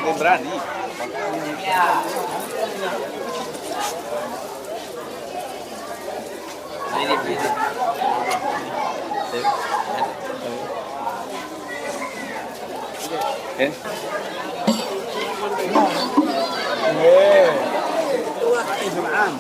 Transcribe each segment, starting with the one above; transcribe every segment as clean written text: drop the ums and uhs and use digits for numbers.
makin berani. Ini. Itu am.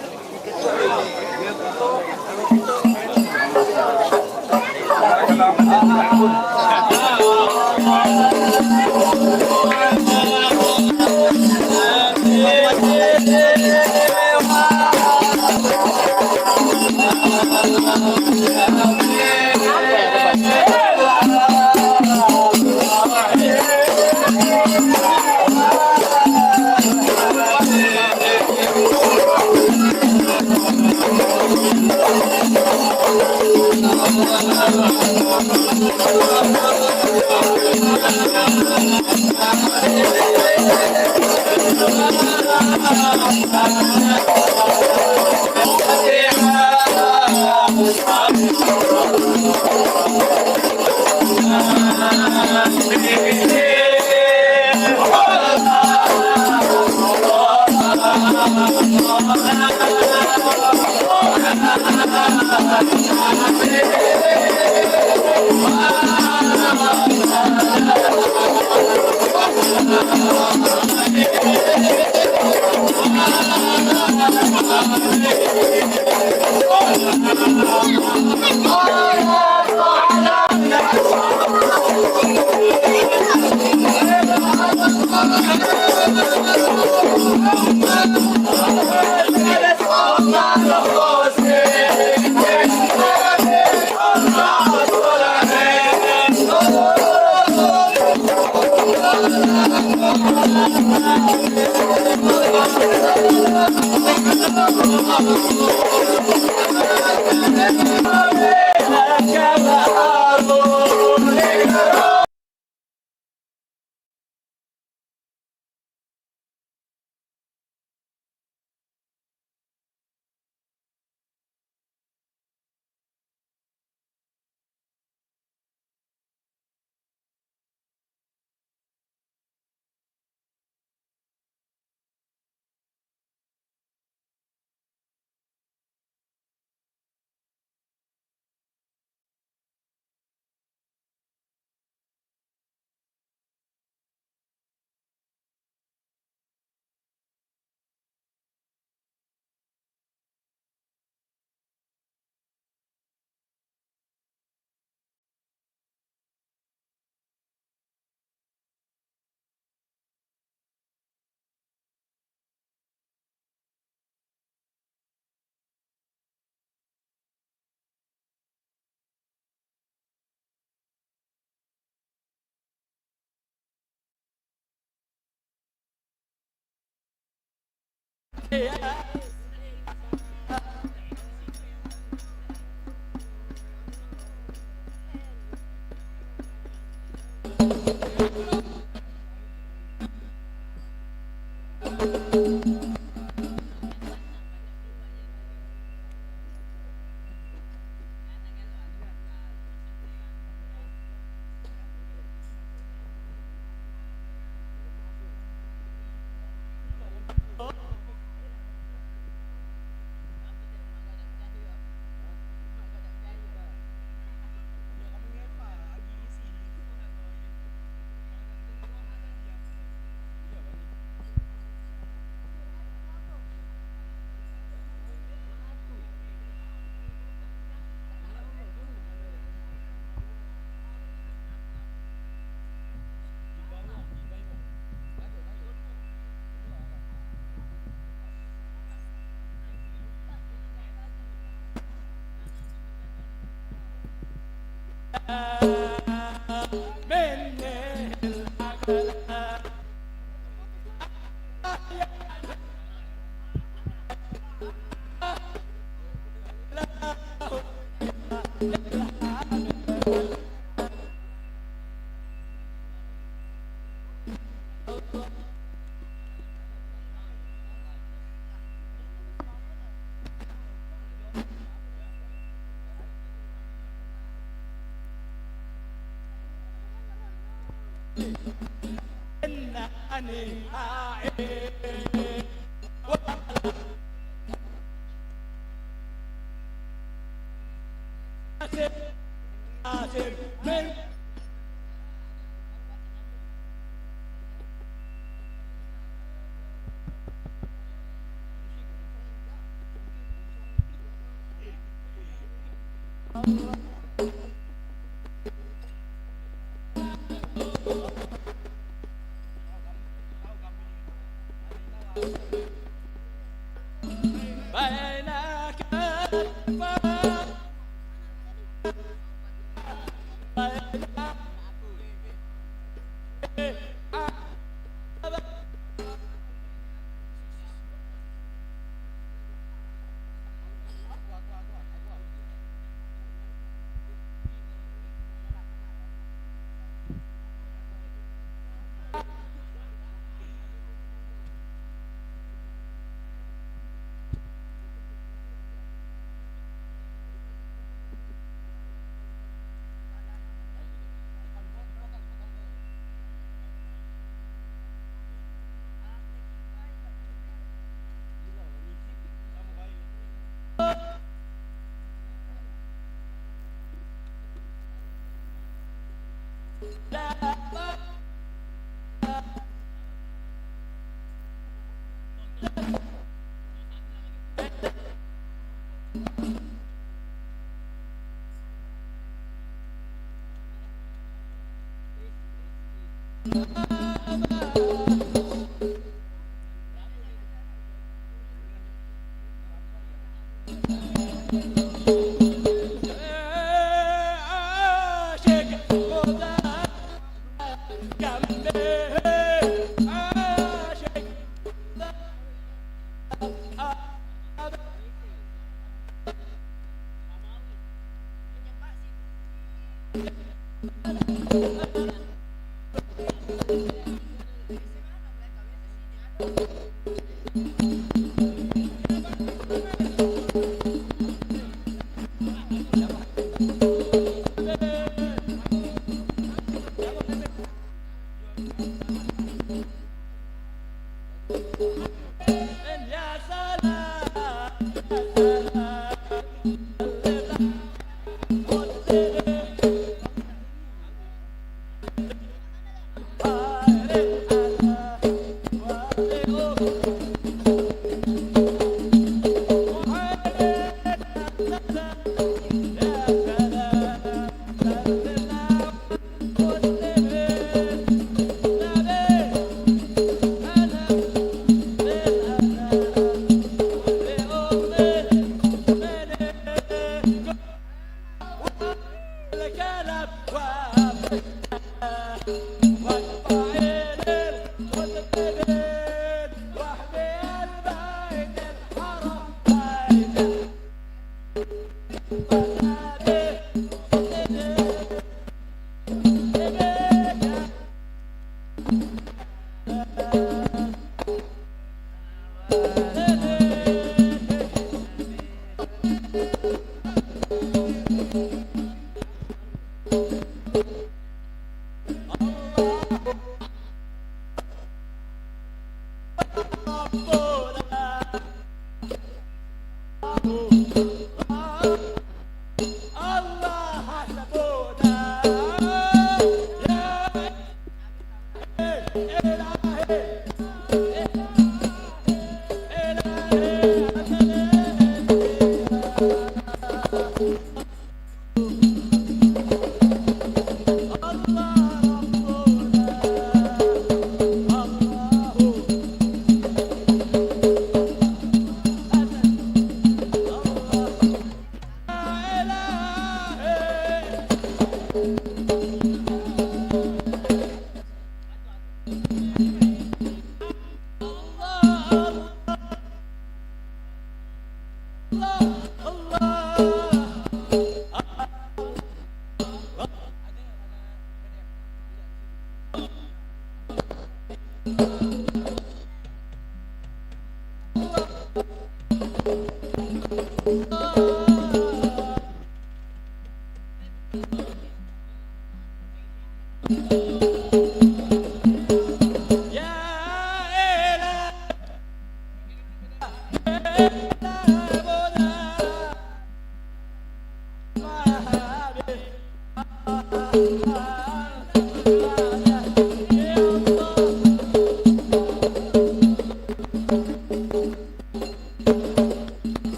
Ya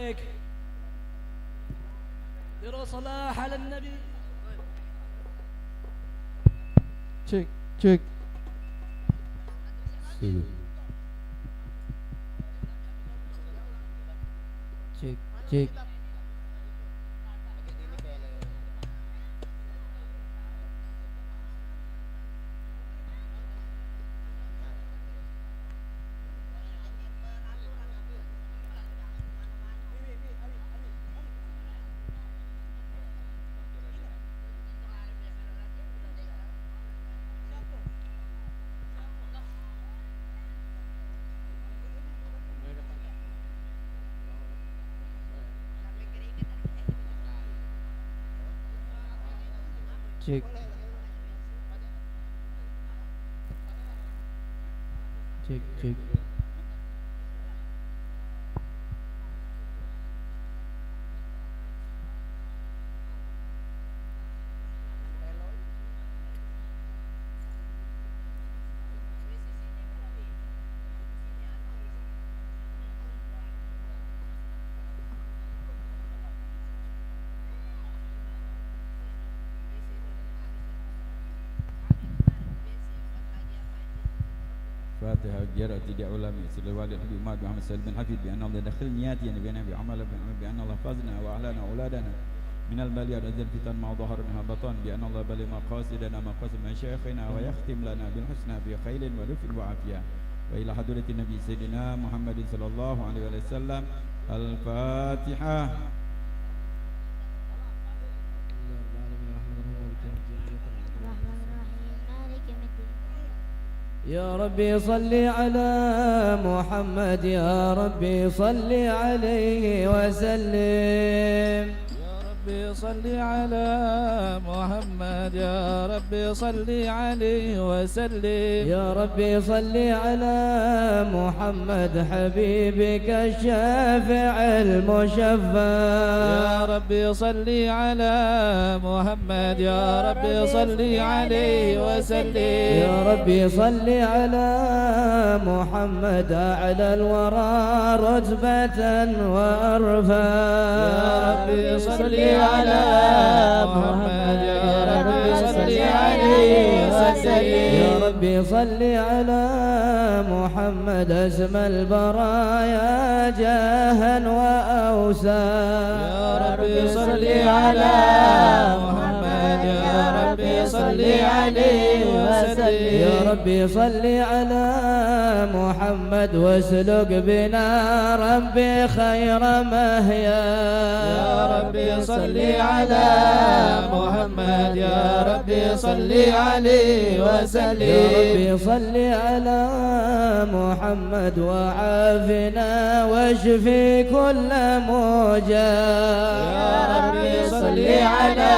عليك. دروا صلاح على النبي. Cek, cek. Cek, cek. Cek. Cek, cek. فاتحة جرى تدعو علماء سيد الوالد الحبيب محمد سيد بن حفيد بأن الله دخل نياتي بأن بعمل بأن الله فازنا وأعلانا أولادنا من البلية رزق الفتن ما ظهرنا بطن بأن الله بل مقاصدنا مقاصد مشايخنا ويختم لنا بالحسنى بخير ورفق وعافية وإلى حضرة النبي سيدنا محمد صلى الله عليه وسلم. الفاتحة. يا ربي صل على محمد، يا ربي صل عليه وسلم. يا ربي صل على محمد، يا ربي صل عليه وسلم. يا ربي صل على محمد حبيبك الشافع المشفع. يا ربي صل على محمد، يا ربي صل عليه وسلم. يا ربي صل على محمد أعلى الورى رتبة وأرفع. يا ربي صل على محمد، يا ربي صل عليه وسلم. يا ربي صل على محمد اسم البرايا جاها وأوسا. يا ربي صل على محمد، يا ربي صل عليه وسلم. يا ربي صل على محمد واسلك بنا ربي خير مهيا. يا ربي صل على محمد، يا ربي صل عليه وسلم. يا ربي صل على محمد وعافنا واشفي كل موجع. يا ربي صل على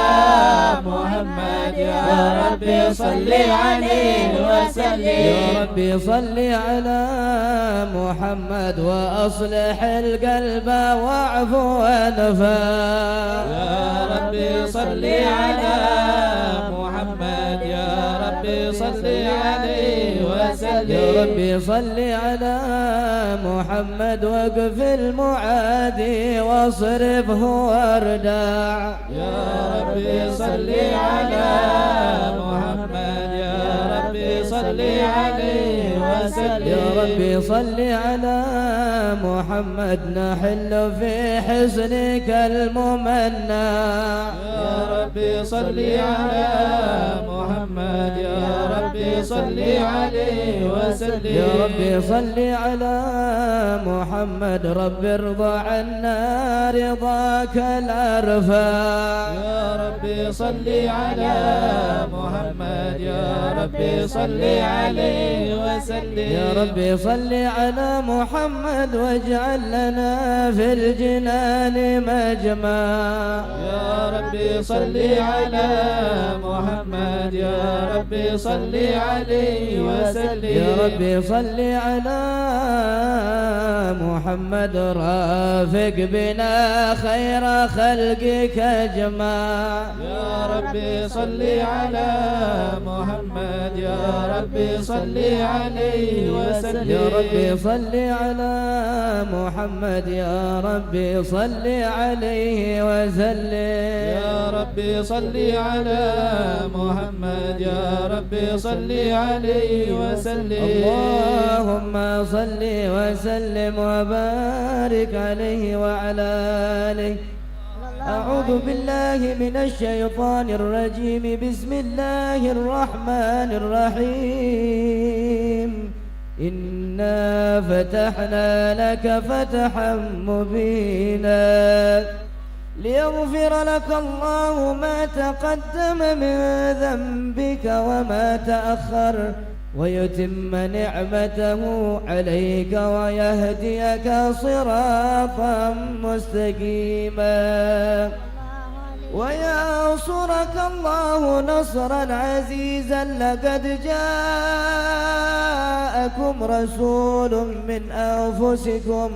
محمد، يا ربي صل عليه وسلم. يا ربي صل على محمد وأصلح القلب واعف وانفع. يا ربي صل على محمد، يا ربي صل عليه وسلم. يا ربي صل على محمد وقف المعادي واصرفه واردع. يا ربي صل على محمد، يا ربي صل عليه وسلم. يا ربي صل على محمد نحل في حسنك الممنع. يا ربي صل على محمد، يا ربي صل عليه وسلم. يا ربي صل على محمد رب ارضى عنا رضاك الأرفع. يا ربي صل على محمد، يا ربي صل عليه وسلم. يا ربي صل على محمد واجعل لنا في الجنان مجمع. يا ربي صل على محمد، يا ربي صل عليه وسلم. يا ربي صل على محمد محمد رافق بنا خير خلقك أجمع. يا ربي صل على محمد يا ربي صل عليه وسلم. يا ربي صل على محمد يا ربي صل عليه وسلم. يا ربي صل على محمد يا ربي صل عليه وسلم. اللهم صل وسلم وبارك عليه وعلى آله. أعوذ بالله من الشيطان الرجيم. بسم الله الرحمن الرحيم. إنا فتحنا لك فتحا مبينا ليغفر لك الله ما تقدم من ذنبك وما تأخر ويتم نعمته عليك ويهديك صراطا مستقيما وينصرك الله نصرا عزيزا. لقد جاءكم رسول من أنفسكم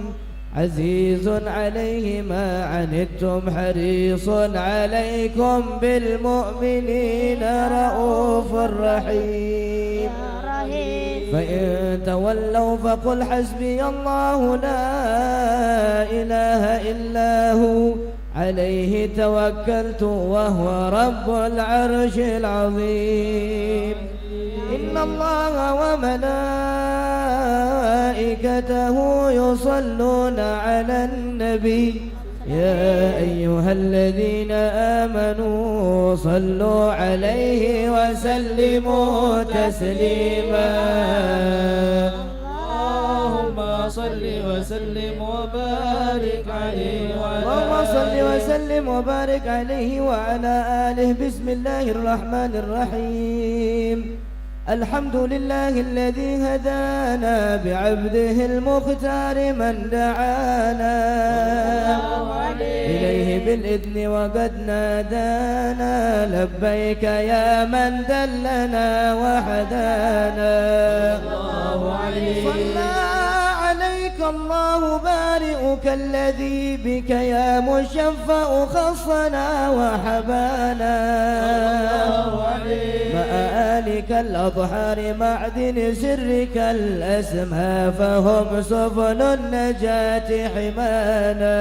عزيز عليه ما عنتم حريص عليكم بالمؤمنين رؤوف رحيم. فإن تولوا فقل حسبي الله لا إله إلا هو عليه توكلت وهو رب العرش العظيم. إن الله وملائكته يصلون على النبي يا أيها الذين آمنوا صلوا عليه وسلموا تسليما. اللهم صل وسلم وبارك عليه اللهم صل وسلم وبارك عليه وعلى آله. بسم الله الرحمن الرحيم. الحمد لله الذي هدانا بعبده المختار من دعانا إليه بالإذن وقد نادانا لبيك يا من دلنا وحدانا. صلى عليك الله بارئك الذي بك يا مشفع خصنا وحبانا مع آلك الأطهار معدن سرك الأسمى فهم سبل النجاة حمانا.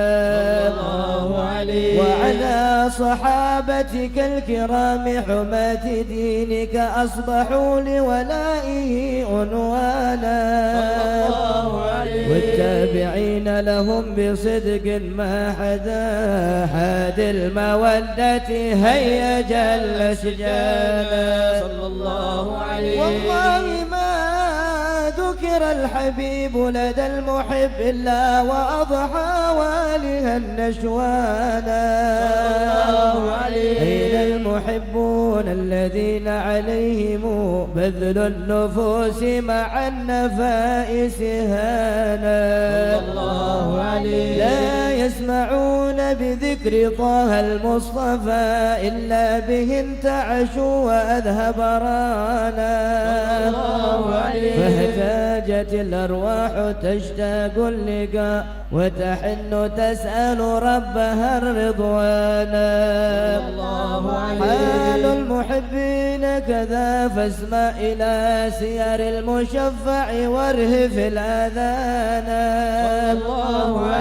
وعلى صحابتك الكرام حماة دينك أصبحوا لولائه عنوانا والتابعين لهم بصدق ما حدا حاد المودة هيج الأشجانا. صلى الله عليه. والله ما ذكر الحبيب لدى المحب إلا وأضحى والها النشوانا. أين المحبون الذين عليهم بذل النفوس مع النفائس هانا. لا يسمعون بذكر طه المصطفى إلا به انتعشوا وأذهب رانا. فاحتاجت الأرواح تشتاق اللقاء وتحن تسأل ربها الرضوانا. حال المحبين كذا فاسمع إلى سير المشفع وارهف الآذانا.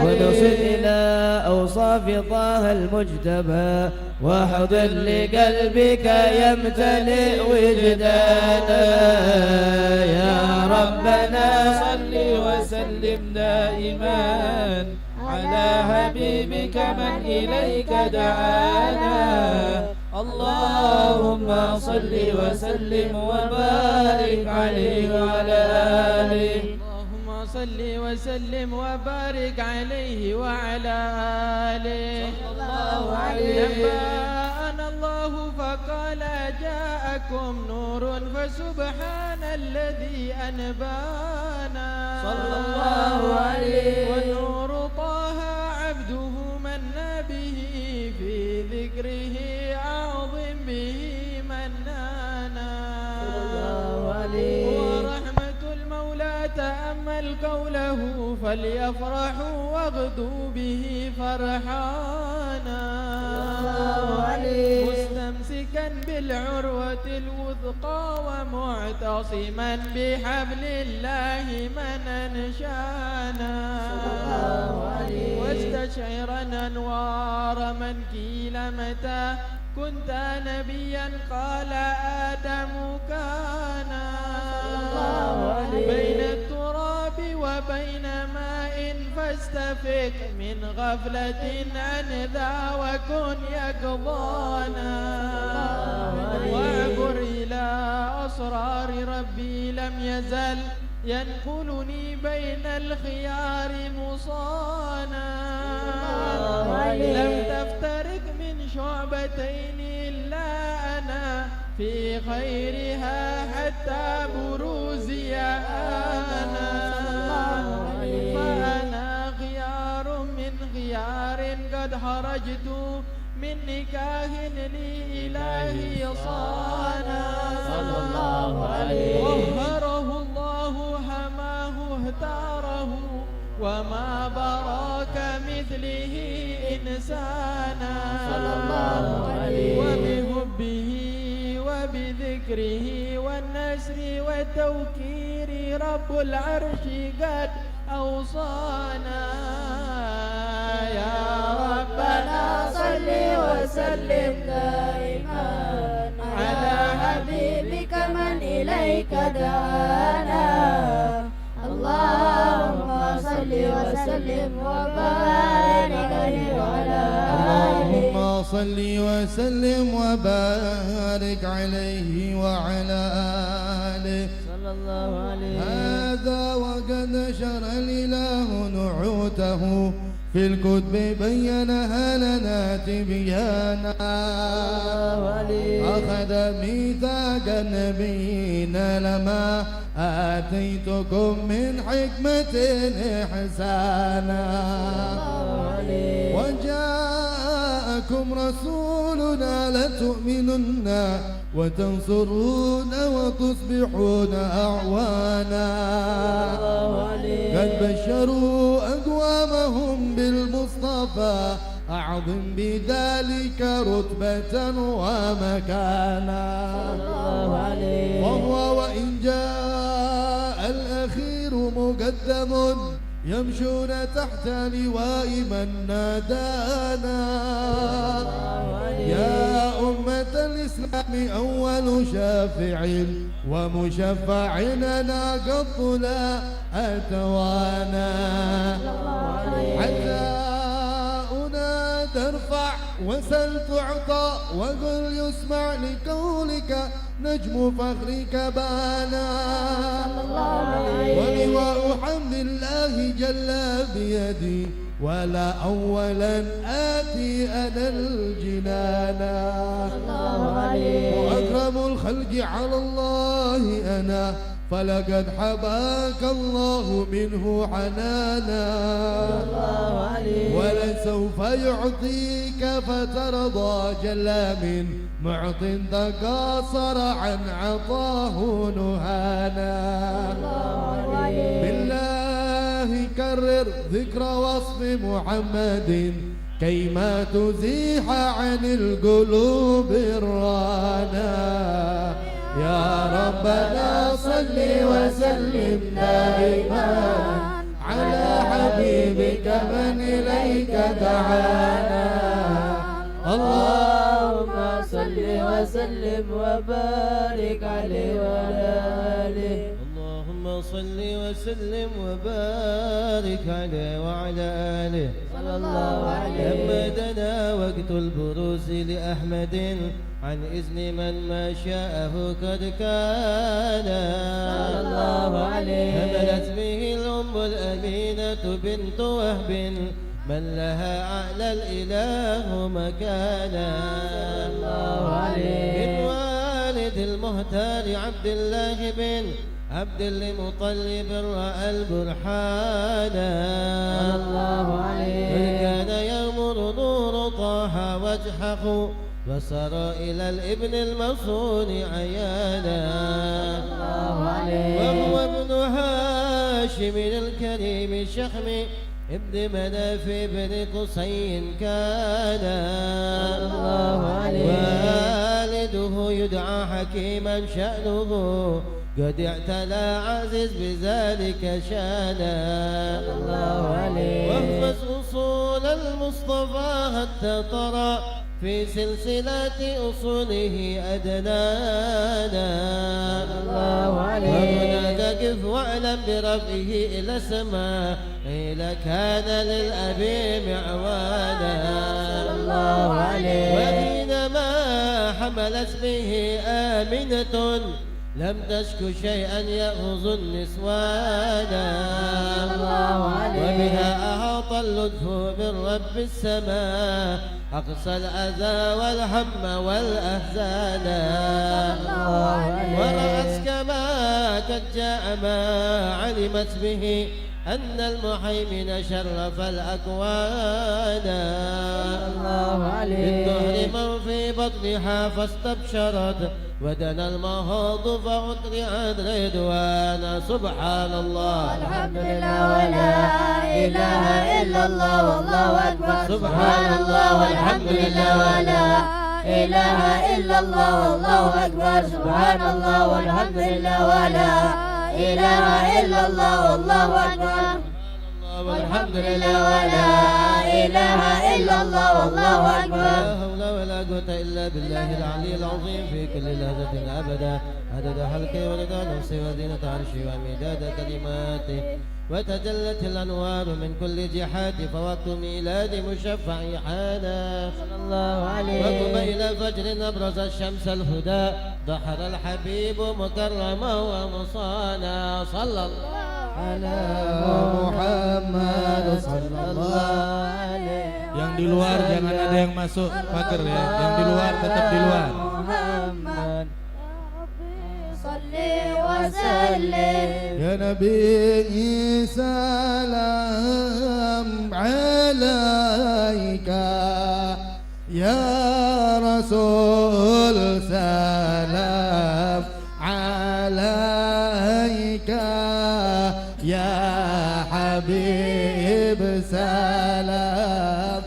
ونصل إلى أوصاف طه المجتبى واحضر لقلبك يمتلئ وجدانا. يا ربنا صل وسلم دائما على حبيبك من إليك دعانا. اللهم صل وسلم وبارك عليه وعلى آله. اللهم صل وسلم وبارك عليه وعلى آله. نبأنا الله فقال جاءكم نور فسبحان الذي أنبانا. صلى الله عليه. ونور طه عبده من به في ذكره أعظم به منانا. ورحمة المولى تأمل قوله فليفرحوا واغدوا به فرحانا مستمسكا بالعروة الوثقى ومعتصما بحبل الله من أنشانا واستشعرا أنوار من قيل متى كنت نبيا قال آدم كان بين التراب وبين ماء فاستفق من غفلة عن ذا وكن يقظانا واعبر إلى أسرار ربي لم يزل ينقلني بين الخيار مصانا لم تفترق من شعبتين إلا أنا في خيرها حتى بروزي أنا فأنا خيار من خيار قد خرجت من نكاه لإلهي صانا وهره الله هماه اهتاره وما براك مثله إنسانا وبحبه وبذكره والنسر والتوكير رب العرش قد أوصانا يا ربنا صل وسلم دائما على حبيبك من إليك دعانا اللهم صل وسلم وبارك عليه وعلى اللهم صل وسلم وبارك عليه وعلى آله صلى الله عليه. هذا وقد نشر الإله نعوته في الكتب بينها لنا تبيانا أخذ ميثاق النبيين لما آتيتكم من حكمة إحسانا وجاءكم رسولنا لتؤمنن وتنصرون وتصبحون أعوانا قد بشروا أقوامهم بالمصطفى أعظم بذلك رتبة ومكانا وهو وإن جاء الأخير مقدم يمشون تحت لواء من نادانا يا أمة الإسلام أول شافع ومشفع لنا قط لا أتوانا حتى ترفع وسل تعطى وقل يسمع لقولك نجم فخرك بانا ولواء حمد الله جل بيدي ولا أولا آتي أنا الجنانا وأكرم الخلق على الله أنا فلقد حباك الله منه حنانا ولسوف يعطيك فترضى جل من معط تقاصر عن عطاه نهانا بالله كرر ذكر وصف محمد كيما تزيح عن القلوب الرانا يا ربنا صل وسلم دائما على حبيبك من إليك دعانا اللهم صل وسلم وبارك عليه وعلى آله اللهم صل وسلم وبارك عليه وعلى آله صلى الله عليه. لما دنا وقت البروز لأحمد عن إذن من ما شاءه قد كان صلى الله عليه. حملت به الأم الأمينة بنت وهب من لها أعلى الإله مكانا صلى الله عليه. من والد المهتار عبد الله بن عبد المطلب رأى البرحانا صلى الله عليه. بل كان يمر نور طه وجهه وصار إلى الابن المصون عيانا وهو ابن هاشم الكريم الشخم ابن مناف بن قصي كان الله عليه والده يدعى حكيما شأنه قد اعتلى عزيز بذلك شانا الله عليه واحفظ أصول المصطفى حتى ترى في سلسلة أصوله أدنانا الله عليه وهناك قف واعلم برفعه إلى السماء إلى كان للأبي معوانا الله عليه وحينما حملت به آمنة لم تشك شيئا يأخذ النسوانا الله عليه وبها أحاط اللطف من رب السماء أقصى الأذى والهم والأحزان ورأت كما قد جاء ما علمت به أن المحيمن شرف الأكوان الله عليه بالدهر من في بطنها فاستبشرت ودنا المهاض فأطلعت رضوانا سبحان الله الحمد لله ولا إله إلا الله والله أكبر سبحان الله والحمد لله ولا إله إلا الله والله أكبر سبحان الله والحمد لله ولا إله إلا الله والله أكبر والحمد لله ولا إله إلا الله والله أكبر لا حول ولا قوة إلا بالله العلي العظيم في كل لحظة أبدا عدد حلقه ورضا نفسه وزينة عرشه ومداد كلماته وتجلت الأنوار من كل جهات فوقت ميلاد مشفع حانا صلى الله عليه وقبيل فجر أبرز الشمس الهدى ظهر الحبيب مكرما ومصانا صلى الله على Muhammad sallallahu alaihi Yang di luar jangan ada yang masuk pagar ya. Yang di luar tetap di luar. Muhammad صلي وسلم Ya Nabi salam alaika Ya Rasul salam alaika Ya Habib salam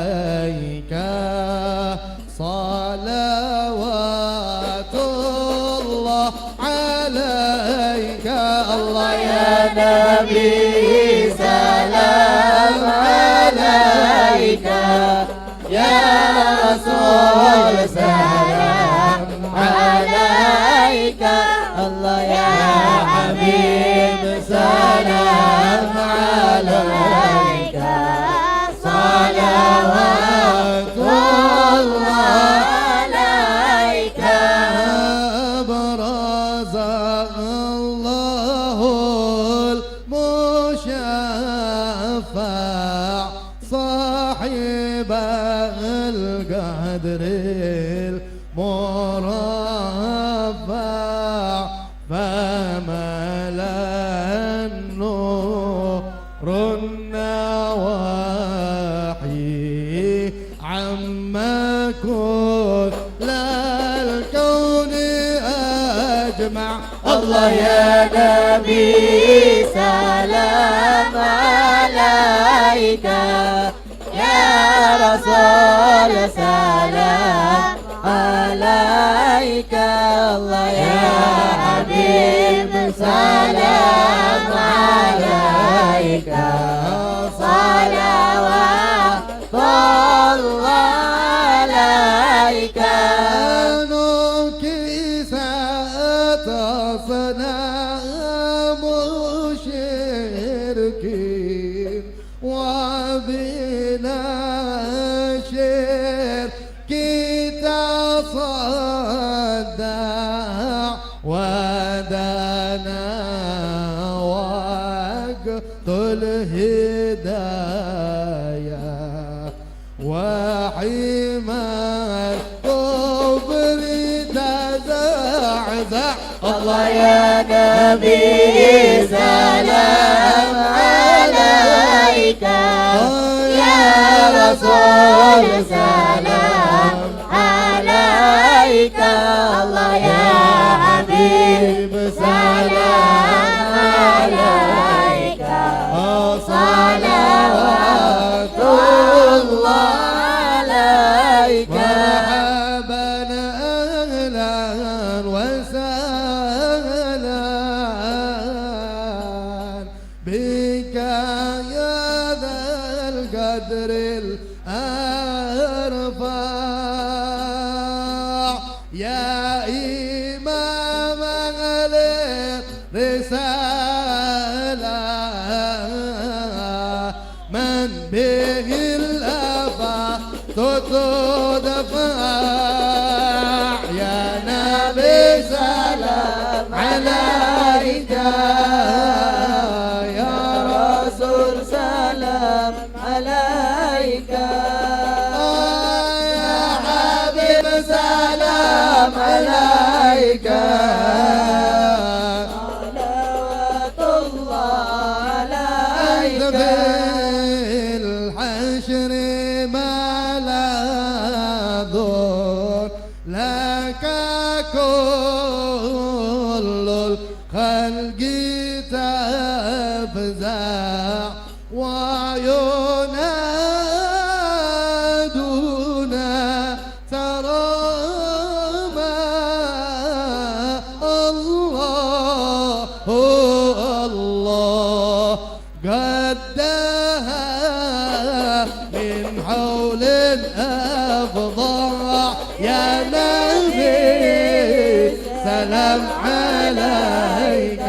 alaika salawatullah alaika Allah ya Nabi salam alaika Ya Rasul salam alaika Allah ya Habib salam alaika salawatullah alaika أبرز الله المشفع صاحب القدر المرفع فملا النور النواحي عما كل الكون أجمع الله يا نبي سلام عليك يا رسول سلام عليك الله يا حبيب سلام عليك صلوات الله عليك نكسات صنام مشركين وبنا شرك تصدع ودنا وقت الهداية وحماية الكفر تزعزع الله يا نبي سلام عليك يا رسول سلام عليك الله يا حبيب سلام يا ذا القدر الأرفع يا إمام الرسالة من به الأفا تدفع يا نبي سلام عليك يا رسول سلام عليك يا حبيب سلام عليك صلوات الله عليك بالحشر ما لاذون لك كل الخلق تفزع وينادون ترى ما الله الله قدها من حول الأفضاع يا نبي سلام عليك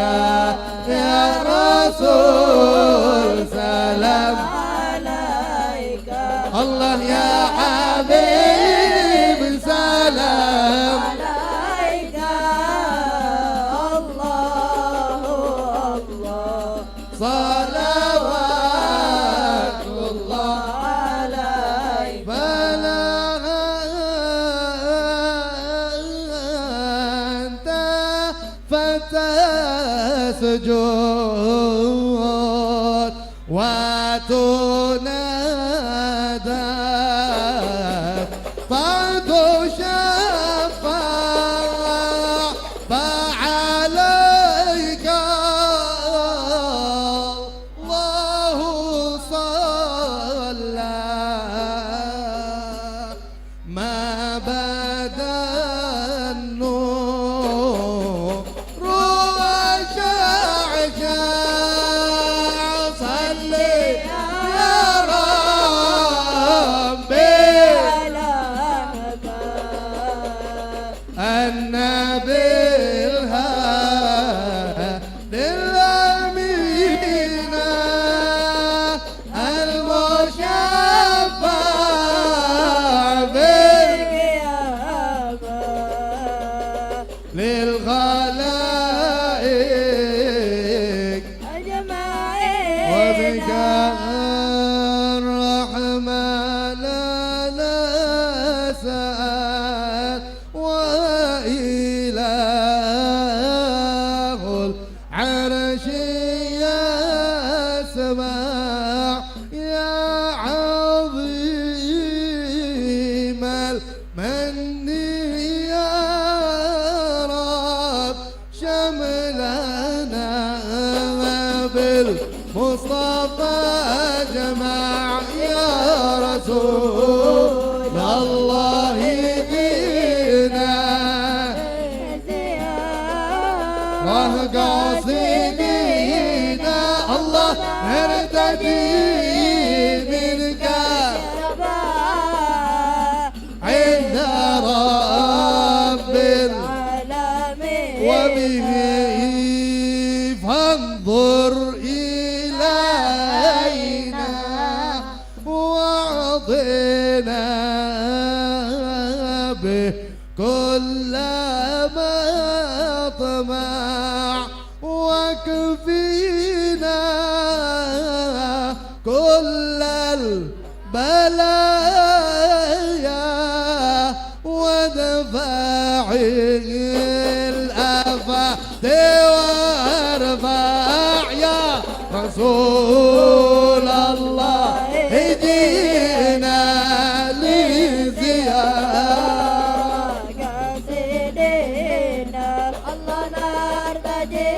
يا رسول سلام عليك الله يا حبيب سلام عليك الله الله صلوات الله عليك بلغ أنت فتسجد وتنادى فتشفع فعليك الله صلى ما بدا النور وشعشع صلي يا ربي النبي الهادي الأمين المشفع للخلائق وبك الرحمن لا سأل وإله العرش يسمع يا عظيم المن يا رب شملنا بالمصطفى جمع يا رسول الله بنا وقاصدينا الله نرتدي منك عند رب وبه فانظر إلينا واعطنا به كل ما طمع واكفينا كل البلايا ودفع الآفات وارفع يا رسول الله هدينا لزيارة قاصدينا الله نرتجي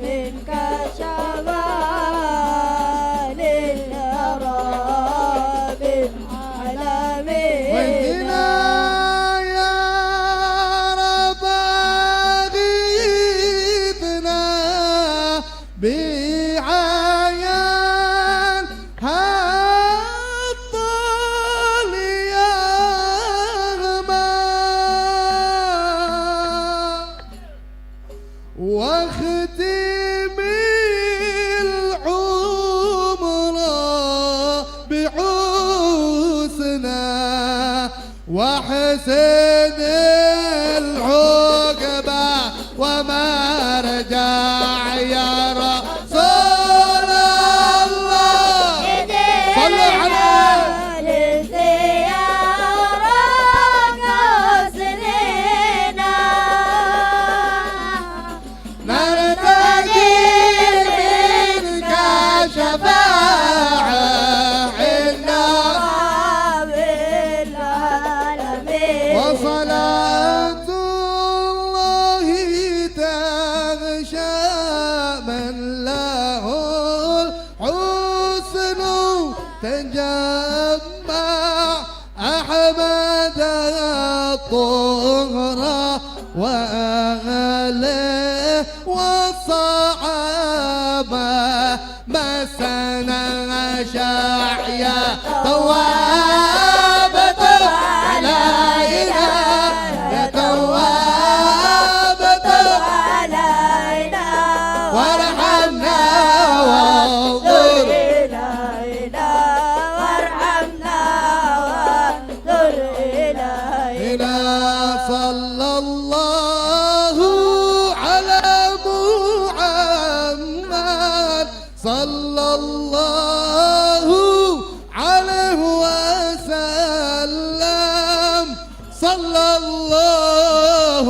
منك شمال الأراب العالمين وإننا يا رب أغيثنا بعافية وحسن العقبة وما رجع يا رسول الله صلوا عليه وصلاة الله تغشى من له الحسن تجمع أحمد الطهر وأهله والصحابة مسنا شعيا توابة علينا يا توابة علينا وارحمنا وانظر إلينا وارحمنا وانظر إلينا صلى الله على محمد صلى الله عليه وسلم صلى الله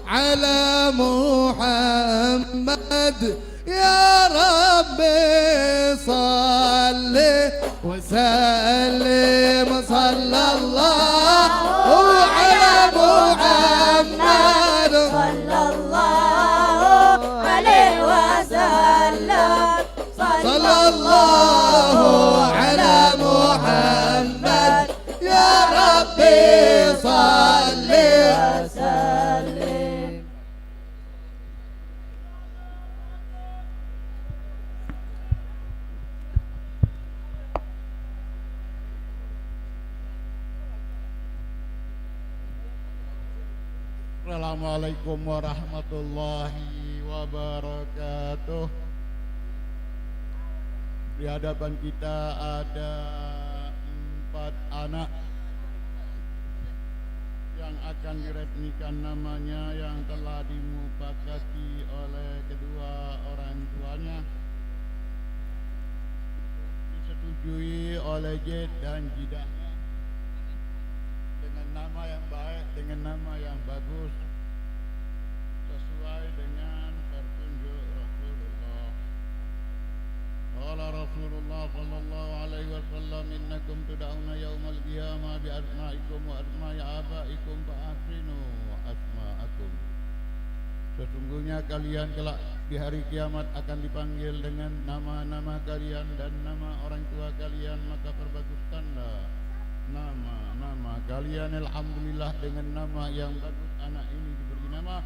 على محمد يا ربي صل وسلم صلى الله على محمد صلى الله عليه وسلم صلى الله على محمد يا ربي صل وسلم. Assalamualaikum warahmatullahi wabarakatuh. Di hadapan kita ada 4 anak yang akan diresmikan namanya yang telah dimufakati oleh kedua orang tuanya, disetujui oleh Jed dan Jidahnya dengan nama yang baik, dengan nama yang bagus, sesuai dengan petunjuk Rasulullah. Qala Rasulullah sallallahu alaihi wasallam, innakum tud'auna yaumal qiyamah bi asma'ikum wa asma'i abaikum fa ahsinu asma'akum. Sesungguhnya kalian kelak di hari kiamat akan dipanggil dengan nama-nama kalian dan nama orang tua kalian, maka perbaguskanlah nama kalian. Alhamdulillah, dengan nama yang bagus anak ini diberi nama.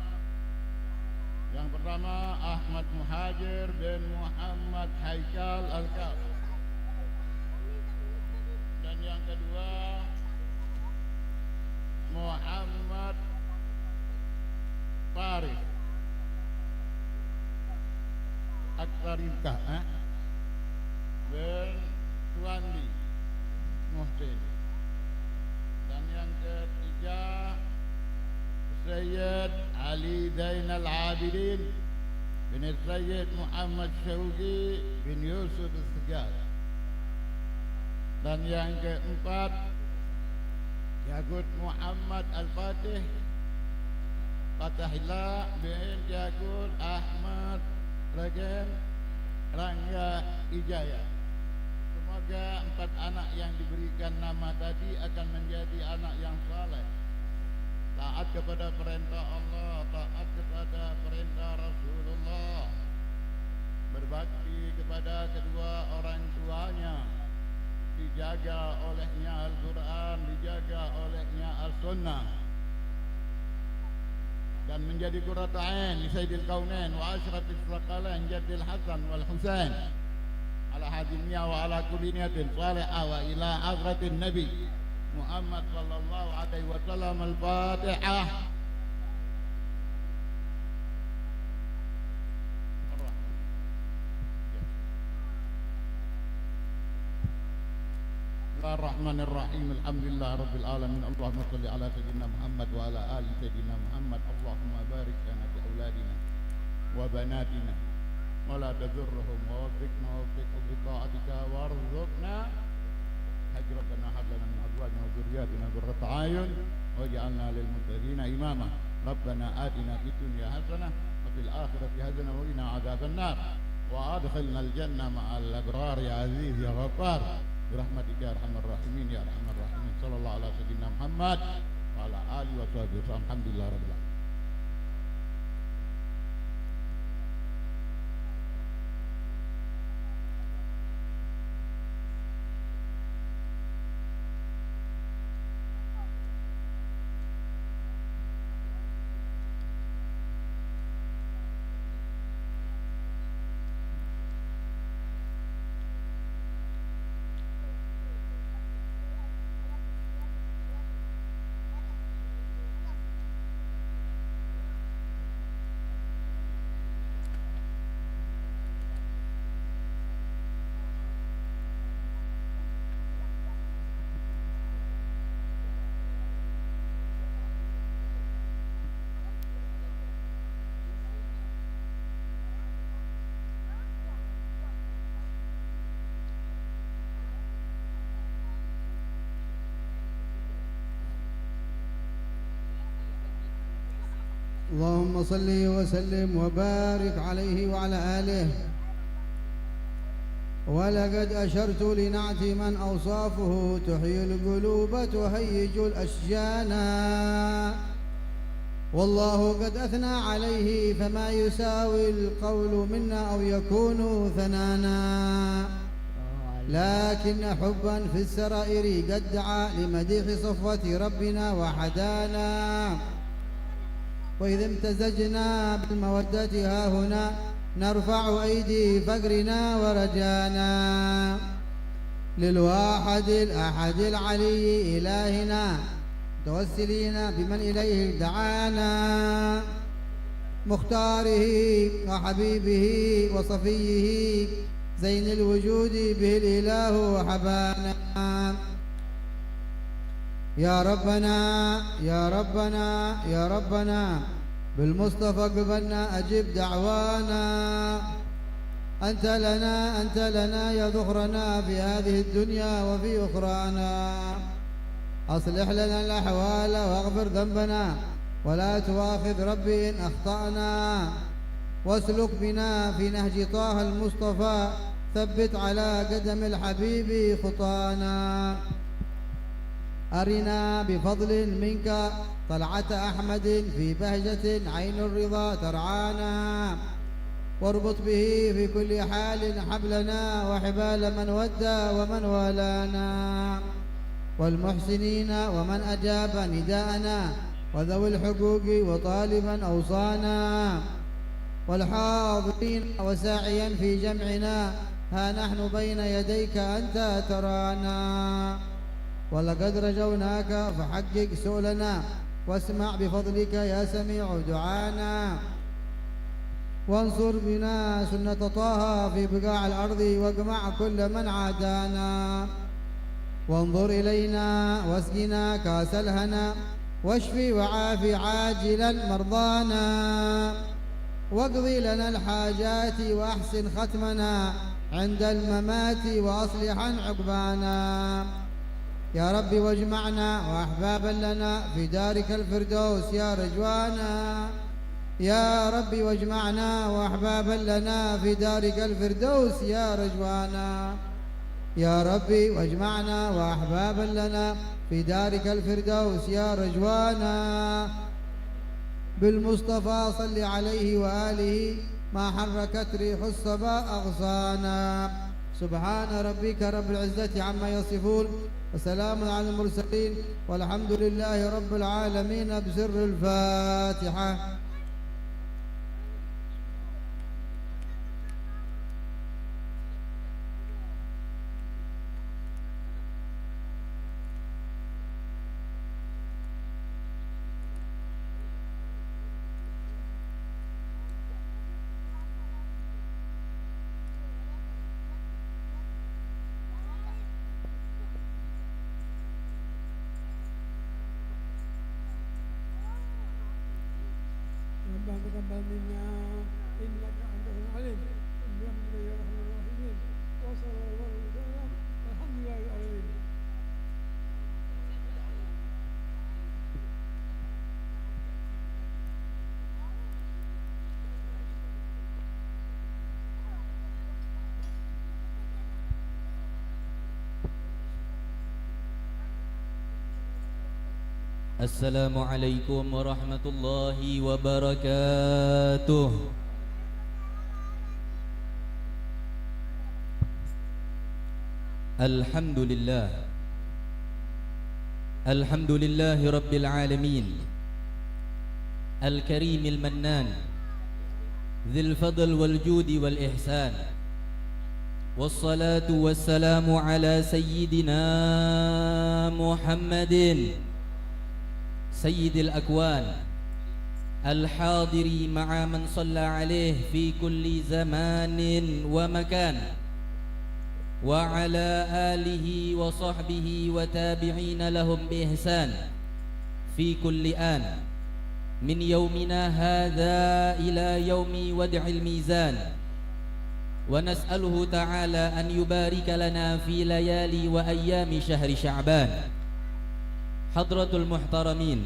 Yang pertama Ahmad Muhajir bin Muhammad Haikal Al-Kaf, dan yang kedua Muhammad Faris Aktarika bin Tuandi Muhsin, dan yang ketiga Sayyid Ali Zainal Abidin bin Sayyid Muhammad Syauqi bin Yusuf Al-Segar, dan yang keempat Yakut Muhammad Al-Fatih Fatahillah bin Yakut Ahmad Ragen Rangga Ijaya. Semoga 4 anak yang diberikan nama tadi akan menjadi anak yang saleh, taat kepada perintah Allah, taat kepada perintah Rasulullah, berbakti kepada kedua orang tuanya, dijaga olehnya Al-Quran, dijaga olehnya Al-Sunnah, dan menjadi qurratu ain li sayyidil kaunain wa asyrafis thaqalain Jaddil Hasan wal Husain ala hadimiyah wa ala kulli niyatin salihah wa ila hadratin Nabi Muhammad sallallahu alaihi wasallam. Al-Fatihah. الله الرحمن الرحيم الحمد لله رب العالمين اللهم صل على سيدنا محمد وعلى آل سيدنا محمد اللهم بارك لنا في أولادنا وبناتنا ولا تذرهم ووفقنا بطاعتك وارزقنا حج ربنا هب لنا من أزواجنا وذرياتنا قرة أعين واجعلنا للمتقين إماما ربنا آتنا في الدنيا حسنة وفي الآخرة حسنة وقنا عذاب النار وأدخلنا الجنة مع الأبرار يا عزيز يا غفار برحمتك يا أرحم الراحمين يا أرحم الراحمين صلى الله على سيدنا محمد وعلى آله وصحبه وسلم الحمد لله رب العالمين. اللهم صل وسلم وبارك عليه وعلى آله. ولقد أشرت لنعت من أوصافه تحيي القلوب تهيج الأشجان والله قد أثنى عليه فما يساوي القول منا أو يكون ثنانا لكن حبا في السرائر قد دعا لمديح صفوة ربنا وحدانا وإذا امتزجنا بالمودة ها هنا نرفع أيدي فقرنا ورجانا للواحد الأحد العلي إلهنا متوسلين بمن إليه دعانا مختاره وحبيبه وصفيه زين الوجود به الإله حبانا يا ربنا يا ربنا يا ربنا بالمصطفى قبلنا أجب دعوانا أنت لنا يا ذخرنا في هذه الدنيا وفي أخرانا أصلح لنا الأحوال واغفر ذنبنا ولا تواخذ ربي إن أخطأنا واسلك بنا في نهج طه المصطفى ثبت على قدم الحبيب خطانا أرنا بفضل منك طلعة أحمد في بهجة عين الرضا ترعانا واربط به في كل حال حبلنا وحبال من ودى ومن والانا والمحسنين ومن أجاب نداءنا وذوي الحقوق وطالبا أوصانا والحاضرين وساعيا في جمعنا ها نحن بين يديك أنت ترانا ولقد رجوناك فحقق سؤلنا واسمع بفضلك يا سميع دعانا وانصر بنا سنة طه في بقاع الأرض واجمع كل من عادانا وانظر إلينا واسقنا كاس الهنا واشفي وعافي عاجلا مرضانا واقضي لنا الحاجات وأحسن ختمنا عند الممات وأصلحا عقبانا يا رب واجمعنا وأحبابا لنا في دارك الفردوس يا رجوانا يا رب واجمعنا وأحبابا لنا في دارك الفردوس يا رجوانا يا ربي واجمعنا وأحبابا لنا في دارك الفردوس يا رجوانا بالمصطفى صل عليه وآله ما حركت ريح الصبا أغصانا سبحان ربك رب العزة عما يصفون وسلام على المرسلين والحمد لله رب العالمين بسر الفاتحة. Assalamualaikum warahmatullahi wabarakatuh. Alhamdulillah. Alhamdulillahi rabbil alamin. Al-karimil mannan. Dzil fadl wal judi wal ihsan. Wassalatu wassalamu ala sayyidina Muhammadin Sayyidil Akwan Al-Hadiri ma'a man salla alaih fi kulli zamanin wa makan wa ala alihi wa sahbihi wa tabi'ina lahum bi ihsan fi kulli an min yawmina hadha ila yawmi wad'il mizan wa nas'aluhu ta'ala an yubarika lana fi layali wa ayyami syahri sya'ban. Hadratul muhtaramin,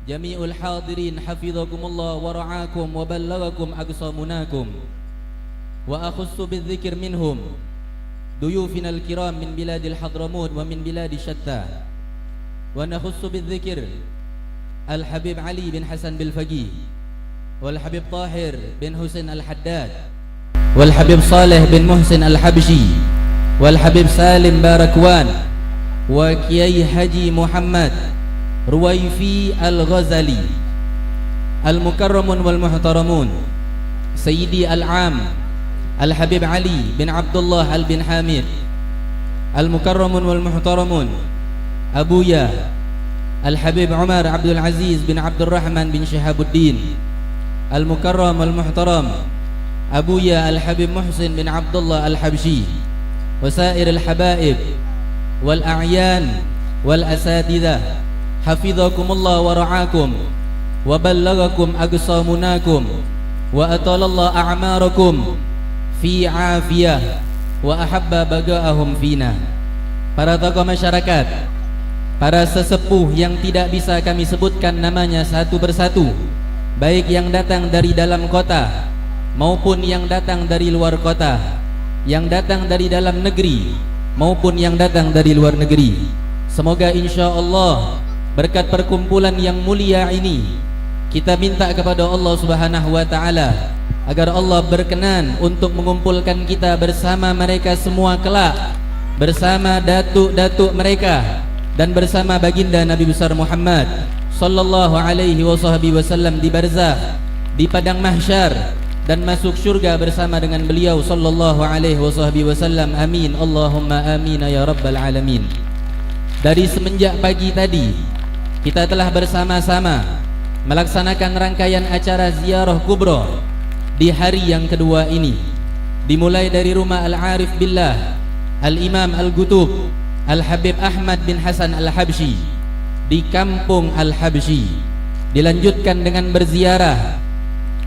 jami'ul hadirin, hafizakumullah wa ra'akum wa ballagakum aqsamunakum wa akhussu bidzikr minhum duyufinal kiram min biladil hadramut wa min biladi syatta wa nakhussu bidzikr Al-Habib Ali bin Hasan bil Faqih wal Habib Tahir bin Husain Al-Haddad wal Habib Saleh bin Muhsin Al-Habshi wal Habib Salim Barakwan wa Kiai Haji Muhammad Ruwaifi Al-Ghazali Al-Mukarramun wal Muhtaramun Sayyidi Al-Am Al-Habib Ali bin Abdullah Al-Bin Hamid Al-Mukarramun wal Muhtaramun Abuya Al-Habib Umar Abdul Aziz bin Abdul Rahman bin Syihabuddin Al-Mukarram wal Muhtaram Abuya Al-Habib Muhsin bin Abdullah Al-Habshi Wasair Al-Habaib wal a'yan wal asatidah hafizakumullah wa ra'akum wa ballagakum aqsamunakum wa atalallahu a'marakum fi afiyah wa ahabba baga'ahum fina. Para tokoh masyarakat, para sesepuh yang tidak bisa kami sebutkan namanya satu persatu, baik yang datang dari dalam kota maupun yang datang dari luar kota, yang datang dari dalam negeri maupun yang datang dari luar negeri. Semoga insyaallah berkat perkumpulan yang mulia ini kita minta kepada Allah Subhanahu wa taala agar Allah berkenan untuk mengumpulkan kita bersama mereka semua kelak, bersama datuk-datuk mereka dan bersama baginda Nabi besar Muhammad sallallahu alaihi wasallam di barzakh, di padang mahsyar, dan masuk syurga bersama dengan beliau sallallahu alaihi wasallam. Amin Allahumma amin ya rabbal alamin. Dari semenjak pagi tadi kita telah bersama-sama melaksanakan rangkaian acara ziarah kubra di hari yang kedua ini, dimulai dari rumah Al-Arif Billah Al-Imam Al-Qutub Al-Habib Ahmad bin Hasan Al-Habshi di kampung Al-Habshi, dilanjutkan dengan berziarah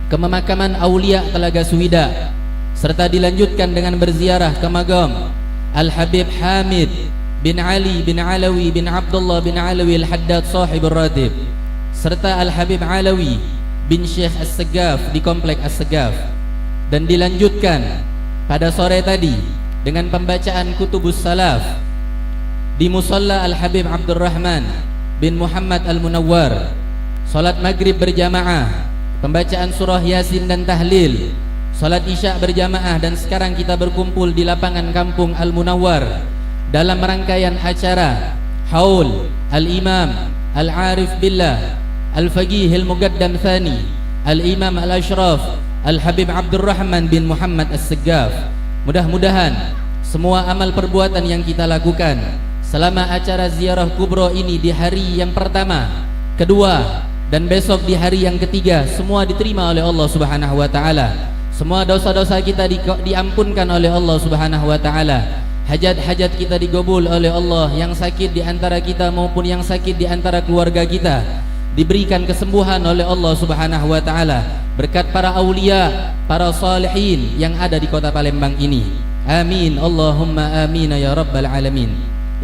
ke pemakaman Aulia Telaga Suwida, serta dilanjutkan dengan berziarah ke magam Al-Habib Hamid bin Ali bin Alawi bin Abdullah bin Alawi Al-Haddad sahibur ratib, serta Al-Habib Alawi bin Syekh As-Segaf di komplek As-Segaf, dan dilanjutkan pada sore tadi dengan pembacaan Kutubus Salaf di Musalla Al-Habib Abdurrahman bin Muhammad Al-Munawwar, salat maghrib berjamaah, pembacaan surah Yasin dan tahlil, salat isya berjamaah, dan sekarang kita berkumpul di lapangan kampung Al-Munawwar dalam rangkaian acara Haul Al-Imam Al-Arif Billah Al-Faqih Al-Muqaddam Thani Al-Imam Al-Ashraf Al-Habib Abdurrahman bin Muhammad As-Segaf. Mudah-mudahan semua amal perbuatan yang kita lakukan selama acara ziarah kubra ini di hari yang pertama, kedua, dan besok di hari yang ketiga semua diterima oleh Allah Subhanahu wa taala. Semua dosa-dosa kita diampunkan oleh Allah Subhanahu wa taala. Hajat-hajat kita digabul oleh Allah, yang sakit di antara kita maupun yang sakit di antara keluarga kita diberikan kesembuhan oleh Allah Subhanahu wa taala berkat para aulia, para salihin yang ada di kota Palembang ini. Amin Allahumma amin ya rabbal alamin.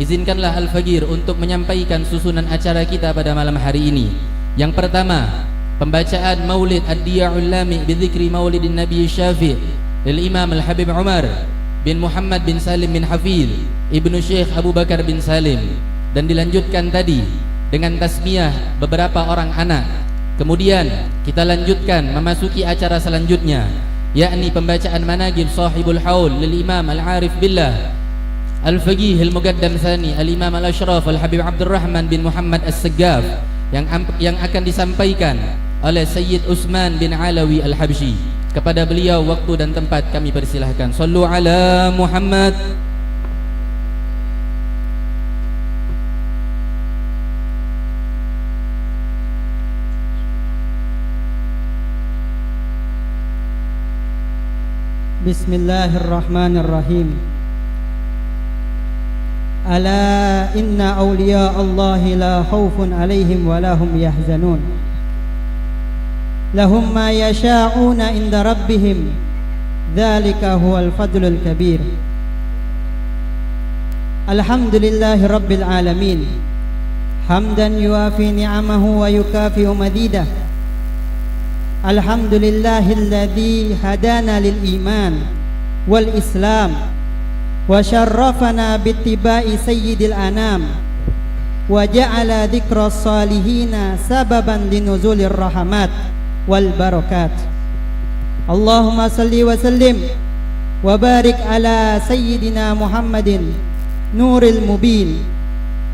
Izinkanlah Al-Faqir untuk menyampaikan susunan acara kita pada malam hari ini. Yang pertama, pembacaan Maulid Ad-Diya'ul Lami bidzikri Maulidin Nabi Syafi' lil Imam Al-Habib Umar bin Muhammad bin Salim bin Hafiz Ibnu Syekh Abu Bakar bin Salim, dan dilanjutkan tadi dengan tasmiyah beberapa orang anak. Kemudian kita lanjutkan memasuki acara selanjutnya, yakni pembacaan manaqib sahibul haul lil Imam Al-Arif Billah Al-Faqih Al-Muqaddam Thani Al-Imam Al-Ashraf Al-Habib Abdurrahman bin Muhammad As-Saggaf yang akan disampaikan oleh Sayyid Utsman bin Alawi Al-Habsyi. Kepada beliau waktu dan tempat kami persilahkan. Sallu ala Muhammad. Bismillahirrahmanirrahim. Ala inna awliya Allahi la khawfun alaihim wa lahum yahzanun. Lahum ma yasha'una inda rabbihim. Dzalika huwal fadlul kabir. Alhamdulillahi rabbil alamin. Hamdan yuafi ni'amahu wa yukafi'u madidah. Alhamdulillahilladzi hadana lil iman wal islam wa syarrafana bittiba'i sayyidil anam wa ja'ala dzikras salihina sababan linuzulir rahmat wal barakat. Allahumma salli wa sallim wa barik ala sayyidina Muhammadin nuril mubin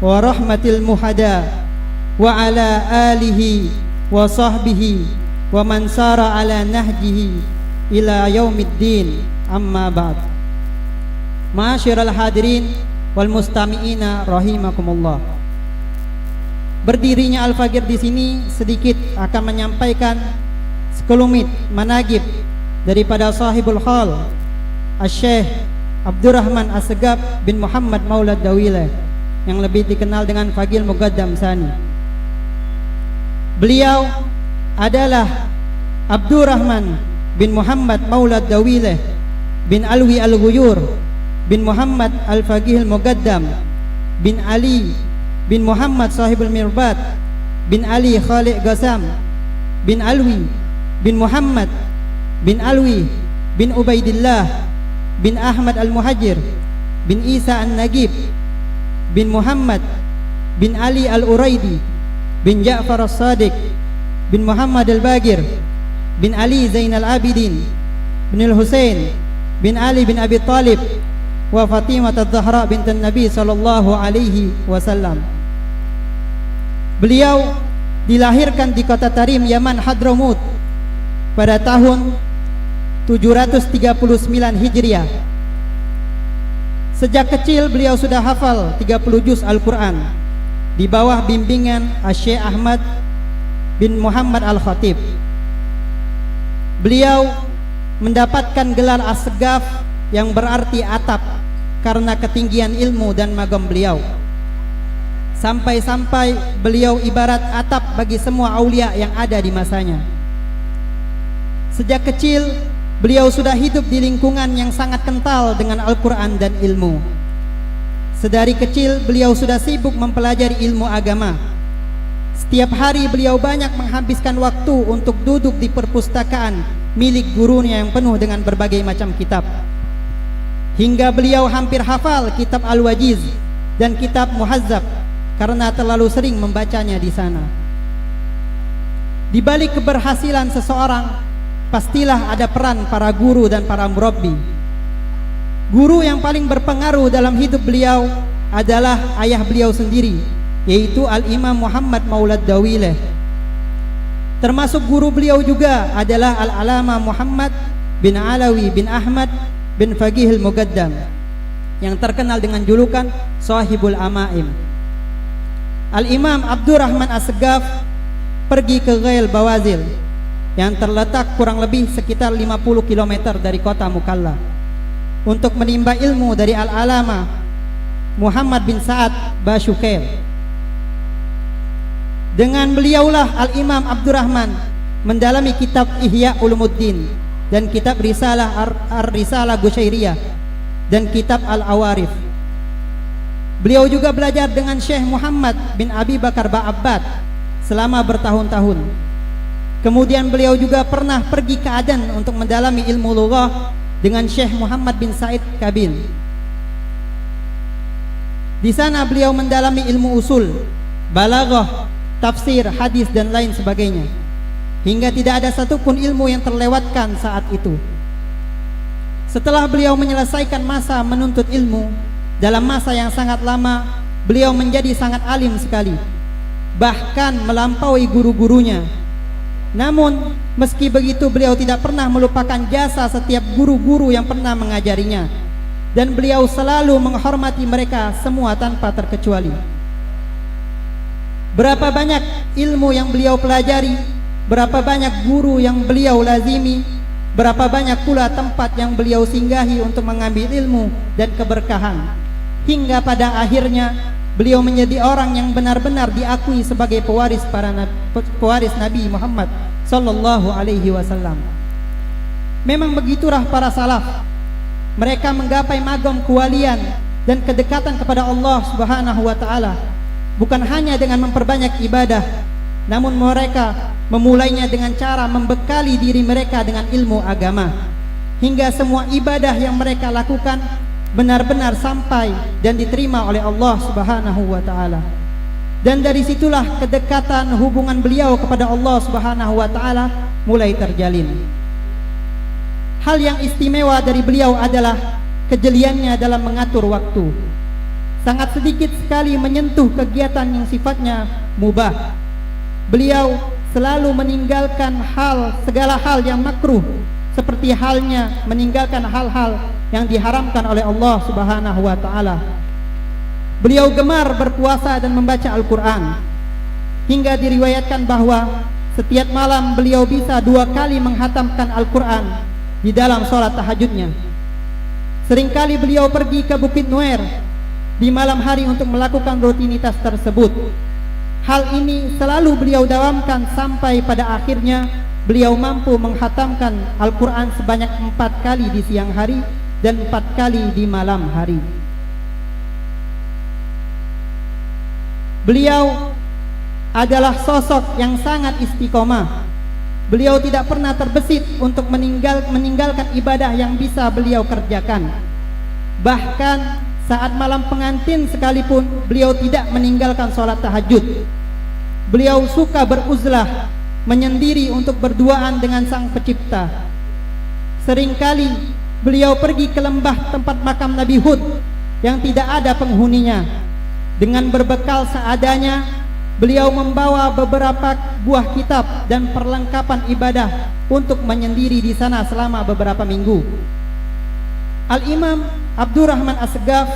wa rahmatil muhada wa ala alihi wa sahbihi wa man sara ala nahjihi ila yaumiddin, amma ba'd. Ma'asyiral hadirin wal mustami'ina rahimakumullah. Berdirinya Al-Faqir di sini sedikit akan menyampaikan sekelumit manaqib daripada sahibul hal Asy-Syaikh Abdurrahman As-Saggaf bin Muhammad Maulad Dawileh, yang lebih dikenal dengan Faqih Muqaddam Tsani. Beliau adalah Abdurrahman bin Muhammad Maulad Dawileh bin Alwi Al-Ghuyur bin Muhammad Al-Faqih Al-Muqaddam bin Ali bin Muhammad Sahibul Mirbat bin Ali Khaliq Ghasam bin Alwi bin Muhammad bin Alwi bin Ubaidillah bin Ahmad Al-Muhajir bin Isa An-Nagib bin Muhammad bin Ali Al-Uraidi bin Ja'far As-Sadiq bin Muhammad Al-Bagir bin Ali Zainal Abidin bin Al-Husain bin Ali bin Abi Talib wa Fatimah Az-Zahra bintan Nabi sallallahu alaihi wasallam. Beliau dilahirkan di kota Tarim, Yaman, Hadramut pada tahun 739 Hijriah. Sejak kecil beliau sudah hafal 30 juz Al-Quran di bawah bimbingan Asy-Syaikh Ahmad bin Muhammad Al-Khatib. Beliau mendapatkan gelar As-Saggaf yang berarti atap karena ketinggian ilmu dan magam beliau. Sampai-sampai beliau ibarat atap bagi semua aulia yang ada di masanya. Sejak kecil beliau sudah hidup di lingkungan yang sangat kental dengan Al-Quran dan ilmu. Sedari kecil beliau sudah sibuk mempelajari ilmu agama. Setiap hari beliau banyak menghabiskan waktu untuk duduk di perpustakaan milik gurunya yang penuh dengan berbagai macam kitab. Hingga beliau hampir hafal kitab Al-Wajiz dan kitab Muhazzab karena terlalu sering membacanya di sana. Di balik keberhasilan seseorang, pastilah ada peran para guru dan para murabbi. Guru yang paling berpengaruh dalam hidup beliau adalah ayah beliau sendiri, yaitu Al-Imam Muhammad Maulad Dawileh. Termasuk guru beliau juga adalah Al-Alama Muhammad bin Alawi bin Ahmad bin Faqih Al-Muqaddam, yang terkenal dengan julukan Sahibul Amaim. Al-Imam Abdurrahman As-Saggaf pergi ke Ghail Bawazil yang terletak kurang lebih sekitar 50 km dari kota Mukalla untuk menimba ilmu dari Al-Alama Muhammad bin Sa'ad Bashukair. Dengan beliaulah Al-Imam Abdurrahman mendalami kitab Ihya Ulumuddin dan kitab Risalah Ar-Risalah Gusyairiyah dan kitab Al-Awarif. Beliau juga belajar dengan Syekh Muhammad bin Abi Bakar Ba'abbad selama bertahun-tahun. Kemudian beliau juga pernah pergi ke Aden untuk mendalami ilmu lughah dengan Syekh Muhammad bin Said Kabil. Di sana beliau mendalami ilmu usul balaghah, tafsir, hadis dan lain sebagainya. Hingga tidak ada satupun ilmu yang terlewatkan saat itu. Setelah beliau menyelesaikan masa menuntut ilmu, dalam masa yang sangat lama, beliau menjadi sangat alim sekali, bahkan melampaui guru-gurunya. Namun, meski begitu beliau tidak pernah melupakan jasa setiap guru-guru yang pernah mengajarinya, dan beliau selalu menghormati mereka semua tanpa terkecuali. Berapa banyak ilmu yang beliau pelajari, berapa banyak guru yang beliau lazimi, berapa banyak pula tempat yang beliau singgahi untuk mengambil ilmu dan keberkahan, hingga pada akhirnya beliau menjadi orang yang benar-benar diakui sebagai pewaris Nabi Muhammad sallallahu alaihi wasallam. Memang begitulah para salaf. Mereka menggapai magam kewalian dan kedekatan kepada Allah Subhanahu wa taala bukan hanya dengan memperbanyak ibadah, namun mereka memulainya dengan cara membekali diri mereka dengan ilmu agama, hingga semua ibadah yang mereka lakukan benar-benar sampai dan diterima oleh Allah Subhanahu wa taala. Dan dari situlah kedekatan hubungan beliau kepada Allah Subhanahu wa taala mulai terjalin. Hal yang istimewa dari beliau adalah kejeliannya dalam mengatur waktu. Sangat sedikit sekali menyentuh kegiatan yang sifatnya mubah. Beliau selalu meninggalkan segala hal yang makruh, seperti halnya meninggalkan hal-hal yang diharamkan oleh Allah Subhanahu wa taala. Beliau gemar berpuasa dan membaca Al-Qur'an, hingga diriwayatkan bahwa setiap malam beliau bisa 2 kali menghatamkan Al-Qur'an di dalam sholat tahajudnya. Seringkali beliau pergi ke Bukit Nuer di malam hari untuk melakukan rutinitas tersebut. Hal ini selalu beliau dawamkan sampai pada akhirnya beliau mampu menghatamkan Al-Quran sebanyak 4 kali di siang hari dan 4 kali di malam hari. Beliau adalah sosok yang sangat istiqomah. Beliau tidak pernah terbesit untuk meninggalkan ibadah yang bisa beliau kerjakan. Bahkan saat malam pengantin sekalipun beliau tidak meninggalkan sholat tahajud. Beliau suka beruzlah, menyendiri untuk berduaan dengan Sang Pencipta. Seringkali beliau pergi ke lembah tempat makam Nabi Hud yang tidak ada penghuninya. Dengan berbekal seadanya, beliau membawa beberapa buah kitab dan perlengkapan ibadah untuk menyendiri di sana selama beberapa minggu. Al-Imam Abdurrahman As-Segaf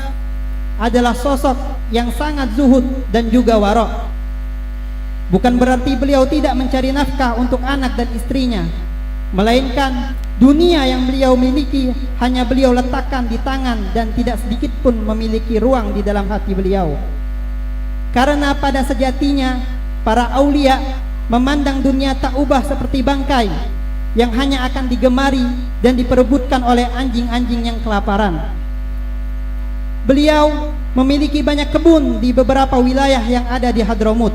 adalah sosok yang sangat zuhud dan juga warok. Bukan berarti beliau tidak mencari nafkah untuk anak dan istrinya, melainkan dunia yang beliau miliki hanya beliau letakkan di tangan dan tidak sedikit pun memiliki ruang di dalam hati beliau. Karena pada sejatinya para aulia memandang dunia tak ubah seperti bangkai yang hanya akan digemari dan diperebutkan oleh anjing-anjing yang kelaparan. Beliau memiliki banyak kebun di beberapa wilayah yang ada di Hadramut.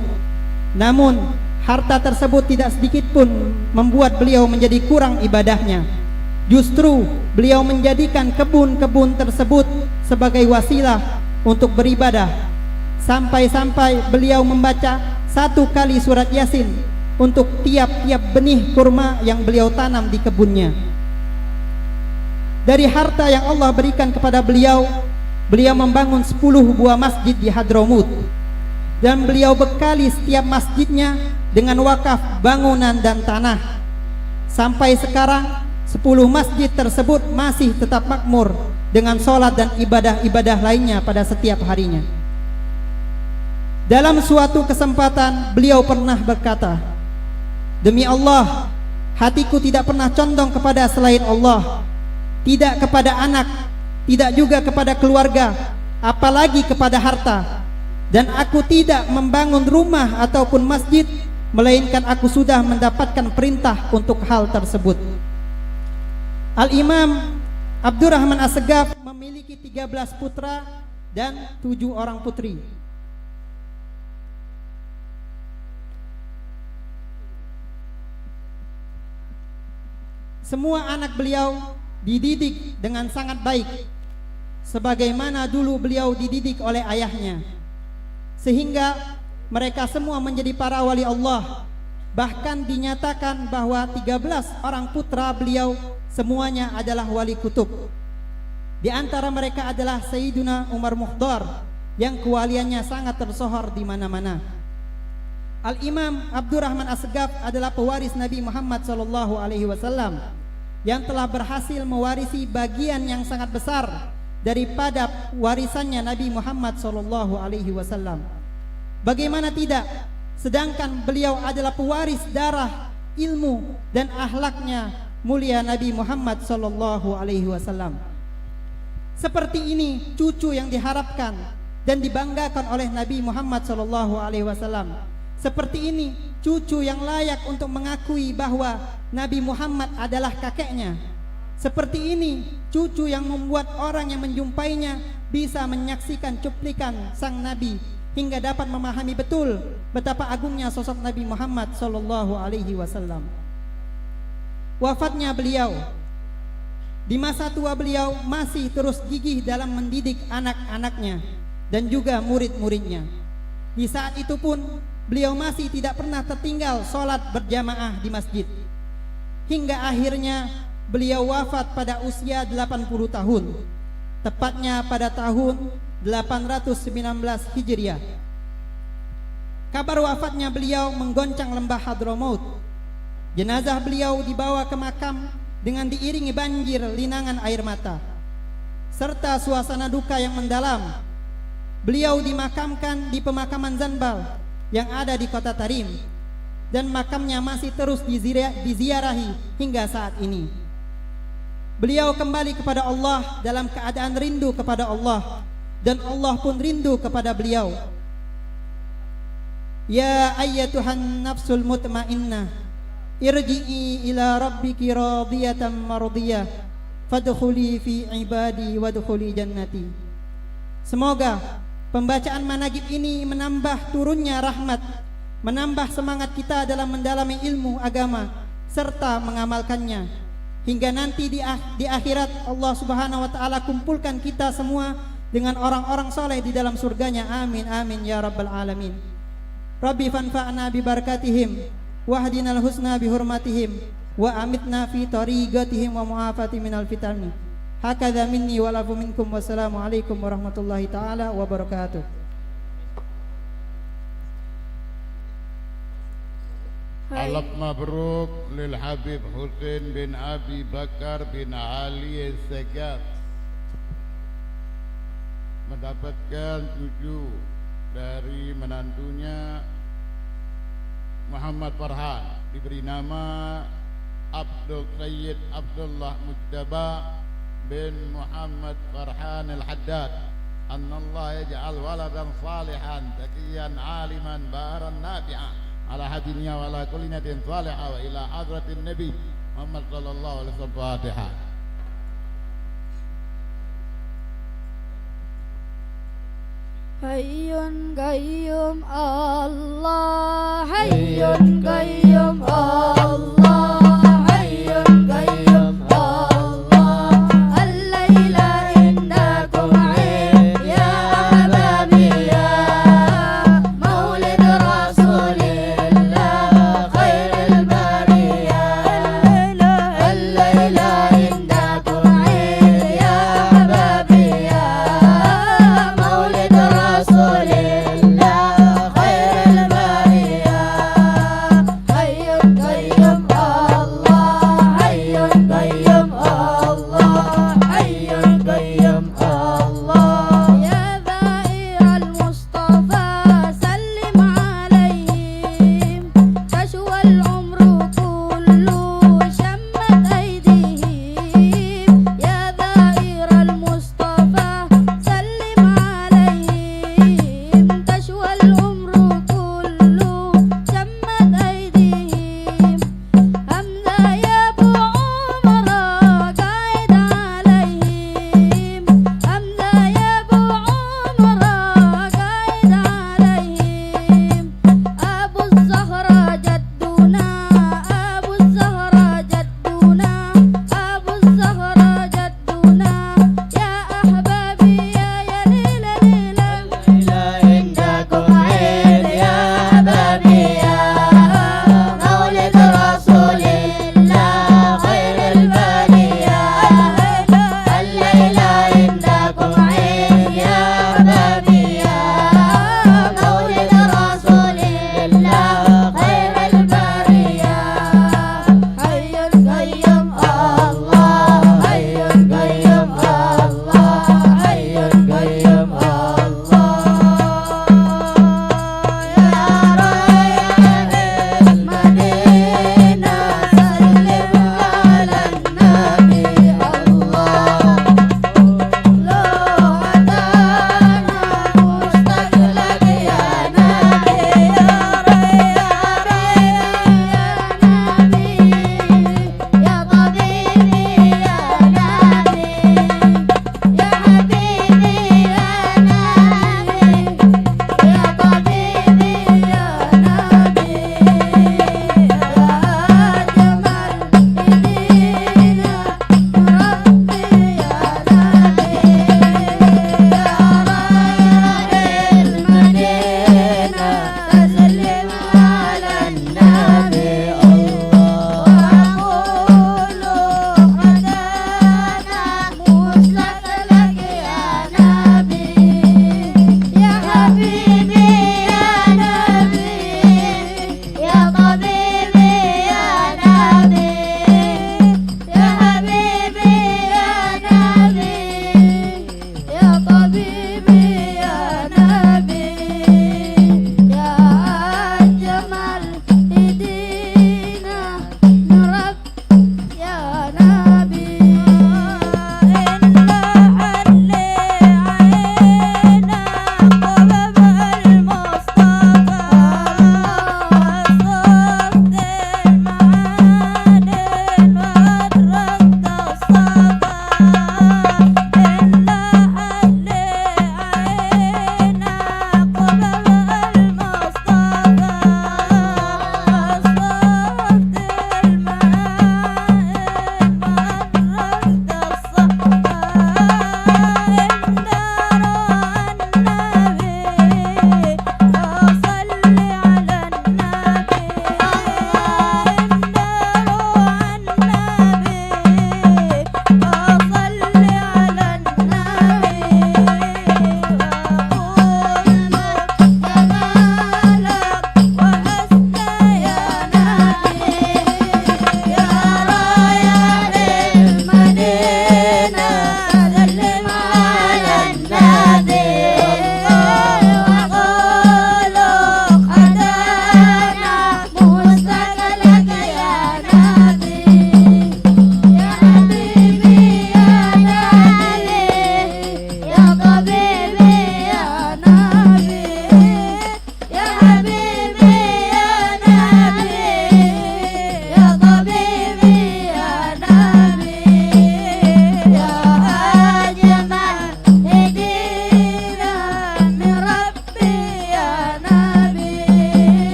Namun harta tersebut tidak sedikit pun membuat beliau menjadi kurang ibadahnya. Justru beliau menjadikan kebun-kebun tersebut sebagai wasilah untuk beribadah. Sampai-sampai beliau membaca 1 kali surat Yasin untuk tiap-tiap benih kurma yang beliau tanam di kebunnya. Dari harta yang Allah berikan kepada beliau, beliau membangun 10 buah masjid di Hadramut. Dan beliau bekali setiap masjidnya dengan wakaf bangunan dan tanah. Sampai sekarang 10 masjid tersebut masih tetap makmur dengan sholat dan ibadah-ibadah lainnya pada setiap harinya. Dalam suatu kesempatan beliau pernah berkata, "Demi Allah, hatiku tidak pernah condong kepada selain Allah, tidak kepada anak, tidak juga kepada keluarga, apalagi kepada harta. Dan aku tidak membangun rumah ataupun masjid, melainkan aku sudah mendapatkan perintah untuk hal tersebut." Al-Imam Abdurrahman As-Segaf memiliki 13 putra dan 7 orang putri. Semua anak beliau dididik dengan sangat baik, sebagaimana dulu beliau dididik oleh ayahnya. Sehingga mereka semua menjadi para wali Allah. Bahkan dinyatakan bahwa 13 orang putra beliau semuanya adalah wali kutub. Di antara mereka adalah Sayyiduna Umar Mukhdar yang kewaliannya sangat tersohor di mana-mana. Al-Imam Abdurrahman As-Segaf adalah pewaris Nabi Muhammad SAW yang telah berhasil mewarisi bagian yang sangat besar daripada warisannya Nabi Muhammad SAW. Bagaimana tidak? Sedangkan beliau adalah pewaris darah, ilmu dan akhlaknya mulia Nabi Muhammad SAW. Seperti ini cucu yang diharapkan dan dibanggakan oleh Nabi Muhammad SAW. Seperti ini cucu yang layak untuk mengakui bahwa Nabi Muhammad adalah kakeknya. Seperti ini cucu yang membuat orang yang menjumpainya bisa menyaksikan cuplikan sang Nabi hingga dapat memahami betul betapa agungnya sosok Nabi Muhammad SAW. Wafatnya beliau, di masa tua beliau masih terus gigih dalam mendidik anak-anaknya dan juga murid-muridnya. Di saat itu pun beliau masih tidak pernah tertinggal sholat berjamaah di masjid. Hingga akhirnya beliau wafat pada usia 80 tahun, tepatnya pada tahun 819 Hijriah. Kabar wafatnya beliau menggoncang lembah Hadramaut. Jenazah beliau dibawa ke makam dengan diiringi banjir linangan air mata serta suasana duka yang mendalam. Beliau dimakamkan di pemakaman Zanbal yang ada di kota Tarim, dan makamnya masih terus diziarahi hingga saat ini. Beliau kembali kepada Allah dalam keadaan rindu kepada Allah, dan Allah pun rindu kepada beliau. Ya ayyatuhan nafsul mutmainnah, irji'i ila rabbiki radiyatan mardiyah, fadkhuli fi ibadi wadkhuli jannati. Semoga pembacaan managib ini menambah turunnya rahmat, menambah semangat kita dalam mendalami ilmu agama serta mengamalkannya, hingga nanti di akhirat Allah Subhanahu wa taala kumpulkan kita semua dengan orang-orang soleh di dalam surganya. Amin amin ya rabbal alamin. Rabbi fanfa'na bi barakatihim wahdinal husna bi hurmatihim wa amitna fi tariqatihim wa mu'afati minal fitani. Hakadha minni wa lafu minkum. Wassalamu alaikum warahmatullahi ta'ala wabarakatuh. Alaf mabruk lil Habib Husain bin Abi Bakar bin Ali As-Segaf mendapatkan cucu dari menantunya Muhammad Farhan, diberi nama Abdul Sayyid Abdullah Mujtaba bin Muhammad Farhan Al-Haddad. Annallah yaj'al waladan salihan zakiyan aliman baran nafi'an ala hadinya wa ala kulli natin salihah wa ila hadratin Nabi Muhammad sallallahu alaihi wasallam. Fatihah. Hayyun qayyum Allah, Hayyun qayyum Allah, Hayyun qayyum Allah. Al-laila indakum 'id ya ahbabi ya maulid Rasulillah khairil bariyah. Al-laila indakum 'id ya ahbabi ya maulid Rasulillah khairil bariyah.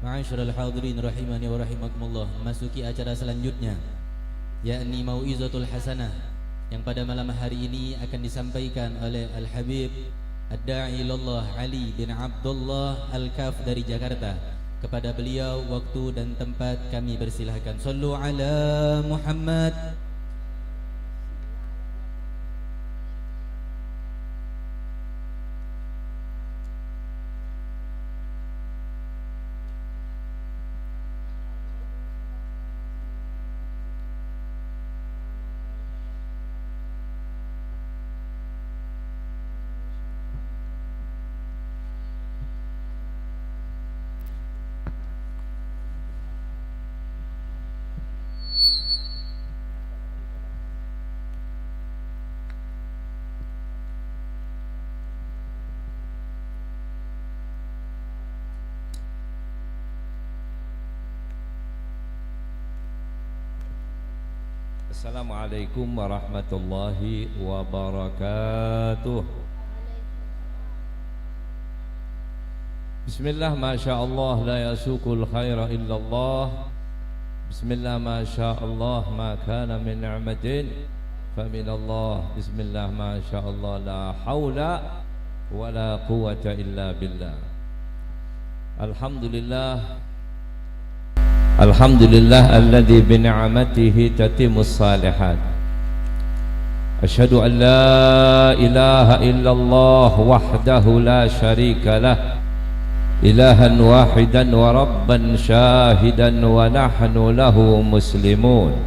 Ma'asyiral hadirin rahimani wa rahimakumullah, memasuki acara selanjutnya yakni Mau'izatul Hasanah yang pada malam hari ini akan disampaikan oleh Al-Habib Ad-Da'i Ilallah Ali bin Abdullah Al-Kaf dari Jakarta. Kepada beliau waktu dan tempat kami persilahkan. Sallu ala Muhammad. Assalamualaikum warahmatullahi wabarakatuh. Bismillah, masyaallah, la yasukul khaira illallah. Bismillah, masyaallah, ma kana min ni'matin faminallah. Bismillah, masyaallah, la hawla wa la quwwata illa billah. Alhamdulillah, Alhamdulillah alladzi bi ni'matihi tatimmus salihat. Asyhadu an la ilaha illallah wahdahu la syarika lah, ilahan wahidan wa rabban syahidan wa nahnu lahu muslimun.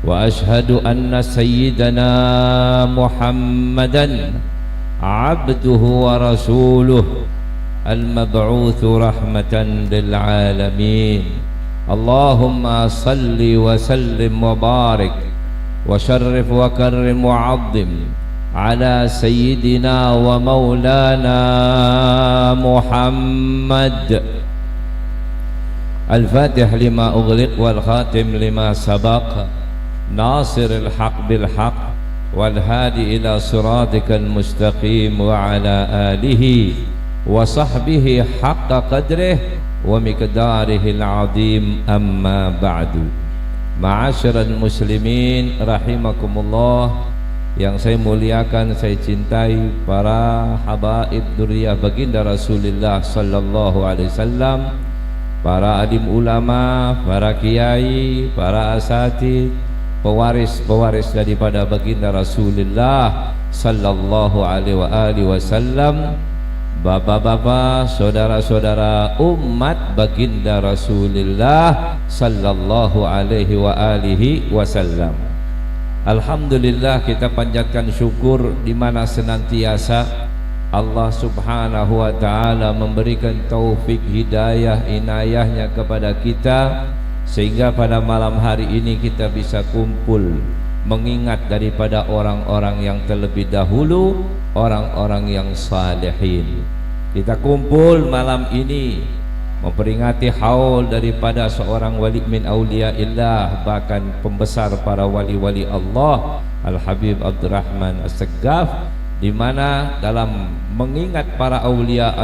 Wa asyhadu anna sayyidana Muhammadan abduhu wa rasuluh al-mab'utsu rahmatan lil alamin. Allahumma salli wa sallim wa barik wa syarrif wa karrim wa azim ala sayyidina wa maulana Muhammad. Al-Fatih lima ughliq wal khatim lima sabaq, nasiril haq bil haq wal hadi ila siratikal mustaqim wa ala alihi wa sahbihi haqqa qadrih wa miqdarihil azim, amma ba'du. Ma'asyiral muslimin rahimakumullah, yang saya muliakan, saya cintai para habaib dzurriyyah baginda Rasulullah sallallahu alaihi wasallam, para alim ulama, para kiai, para asatidz, pewaris daripada baginda Rasulullah sallallahu alaihi wasallam, bapak-bapak, saudara-saudara umat baginda Rasulullah sallallahu alaihi wasallam. Alhamdulillah, kita panjatkan syukur di mana senantiasa Allah subhanahu wa ta'ala memberikan taufik, hidayah, inayahnya kepada kita, sehingga pada malam hari ini kita bisa kumpul mengingat daripada orang-orang yang terlebih dahulu, orang-orang yang salihin. Kita kumpul malam ini memperingati haul daripada seorang wali min auliyaillah, bahkan pembesar para wali-wali Allah, Al-Habib Abdurrahman As-Saggaf, di mana dalam mengingat para aulia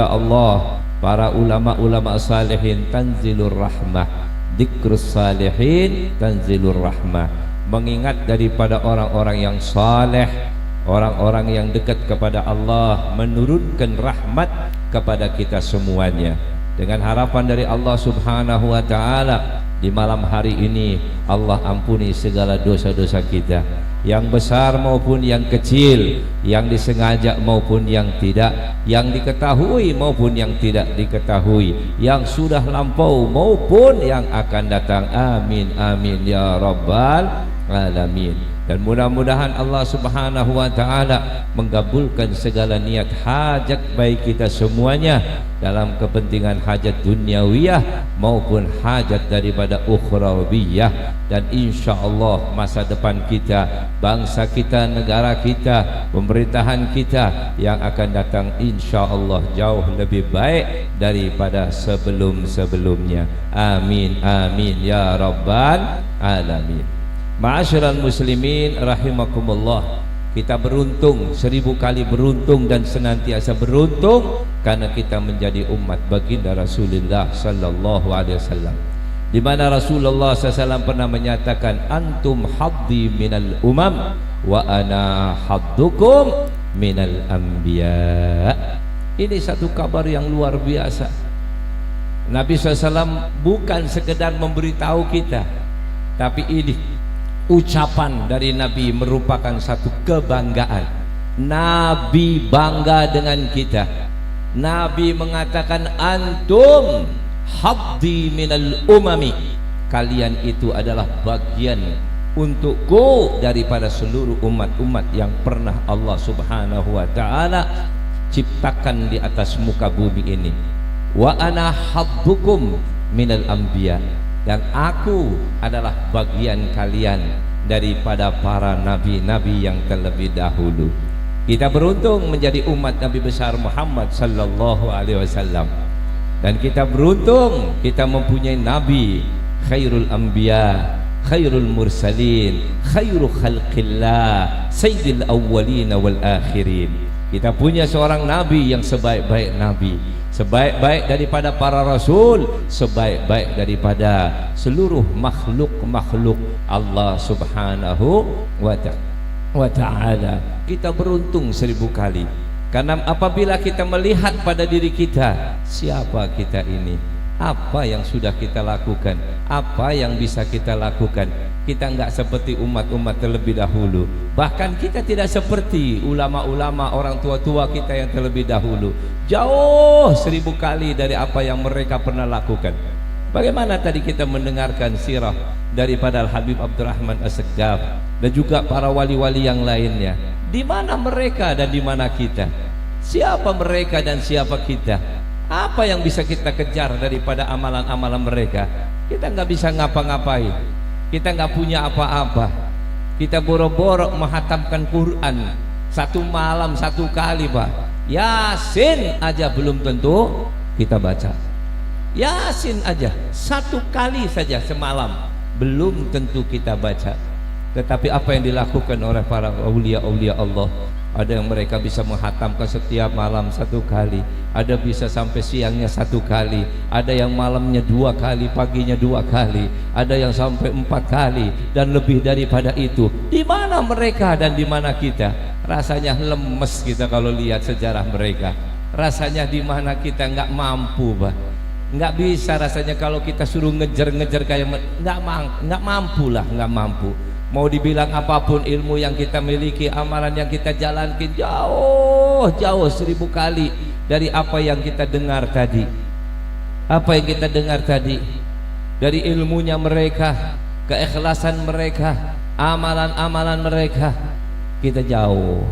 Allah, para ulama-ulama salihin, tanzilur rahmah, dzikrus salihin tanzilur rahmah, mengingat daripada orang-orang yang saleh, orang-orang yang dekat kepada Allah, menurunkan rahmat kepada kita semuanya. Dengan harapan dari Allah subhanahu wa ta'ala, di malam hari ini Allah ampuni segala dosa-dosa kita, yang besar maupun yang kecil, yang disengaja maupun yang tidak, yang diketahui maupun yang tidak diketahui, yang sudah lampau maupun yang akan datang. Amin amin ya rabbal alamin. Dan mudah-mudahan Allah subhanahu wa ta'ala menggabulkan segala niat hajat baik kita semuanya, dalam kepentingan hajat duniawiyah maupun hajat daripada ukhrawiyah. Dan insya Allah masa depan kita, bangsa kita, negara kita, pemerintahan kita yang akan datang insya Allah jauh lebih baik daripada sebelum-sebelumnya. Amin amin ya rabbal alamin. Ma'asyiral muslimin rahimakumullah, kita beruntung, 1000 kali beruntung dan senantiasa beruntung karena kita menjadi umat baginda Rasulullah sallallahu alaihi wasallam, di mana Rasulullah SAW pernah menyatakan, antum haddi minal umam wa ana haddukum minal anbiya. Ini satu kabar yang luar biasa. Nabi SAW bukan sekedar memberitahu kita, tapi ini ucapan dari Nabi merupakan satu kebanggaan. Nabi bangga dengan kita. Nabi mengatakan, antum haddi minal umami, kalian itu adalah bagian untukku daripada seluruh umat-umat yang pernah Allah subhanahu wa ta'ala ciptakan di atas muka bumi ini. Wa ana haddukum minal anbiya, dan aku adalah bagian kalian daripada para nabi-nabi yang terlebih dahulu. Kita beruntung menjadi umat Nabi besar Muhammad sallallahu alaihi wasallam, dan kita beruntung kita mempunyai nabi khairul anbiya, khairul mursalin, khairu khalqillah, sayyidil awwalin wal akhirin. Kita punya seorang nabi yang sebaik-baik nabi, sebaik-baik daripada para rasul, sebaik-baik daripada seluruh makhluk-makhluk Allah subhanahu wa ta'ala. Kita beruntung 1000 kali, karena apabila kita melihat pada diri kita, siapa kita ini, apa yang sudah kita lakukan, apa yang bisa kita lakukan, kita enggak seperti umat-umat terlebih dahulu. Bahkan kita tidak seperti ulama-ulama, orang tua-tua kita yang terlebih dahulu, jauh 1000 kali dari apa yang mereka pernah lakukan. Bagaimana tadi kita mendengarkan sirah daripada Al-Habib Abdurrahman As-Saggaf dan juga para wali-wali yang lainnya. Di mana mereka dan di mana kita? Siapa mereka dan siapa kita? Apa yang bisa kita kejar daripada amalan-amalan mereka? Kita nggak bisa ngapa-ngapain, kita nggak punya apa-apa. Kita boro-boro menghatamkan Quran satu malam 1 kali, Pak. Yasin aja belum tentu kita baca. Yasin aja 1 kali saja semalam belum tentu kita baca. Tetapi apa yang dilakukan oleh para aulia-aulia Allah, Ada yang mereka bisa menghatamkan setiap malam 1 kali, ada bisa sampai siangnya 1 kali, ada yang malamnya 2 kali, paginya 2 kali, ada yang sampai 4 kali dan lebih daripada itu. Di mana mereka dan di mana kita? Rasanya lemes kita kalau lihat sejarah mereka. Rasanya di mana kita nggak mampu, Pak. Nggak bisa rasanya kalau kita suruh ngejar-ngejar kayak nggak mampu lah, nggak mampu. Mau dibilang apapun ilmu yang kita miliki, amalan yang kita jalankan jauh 1000 kali dari apa yang kita dengar tadi. Apa yang kita dengar tadi dari ilmunya mereka, keikhlasan mereka, amalan-amalan mereka, kita jauh.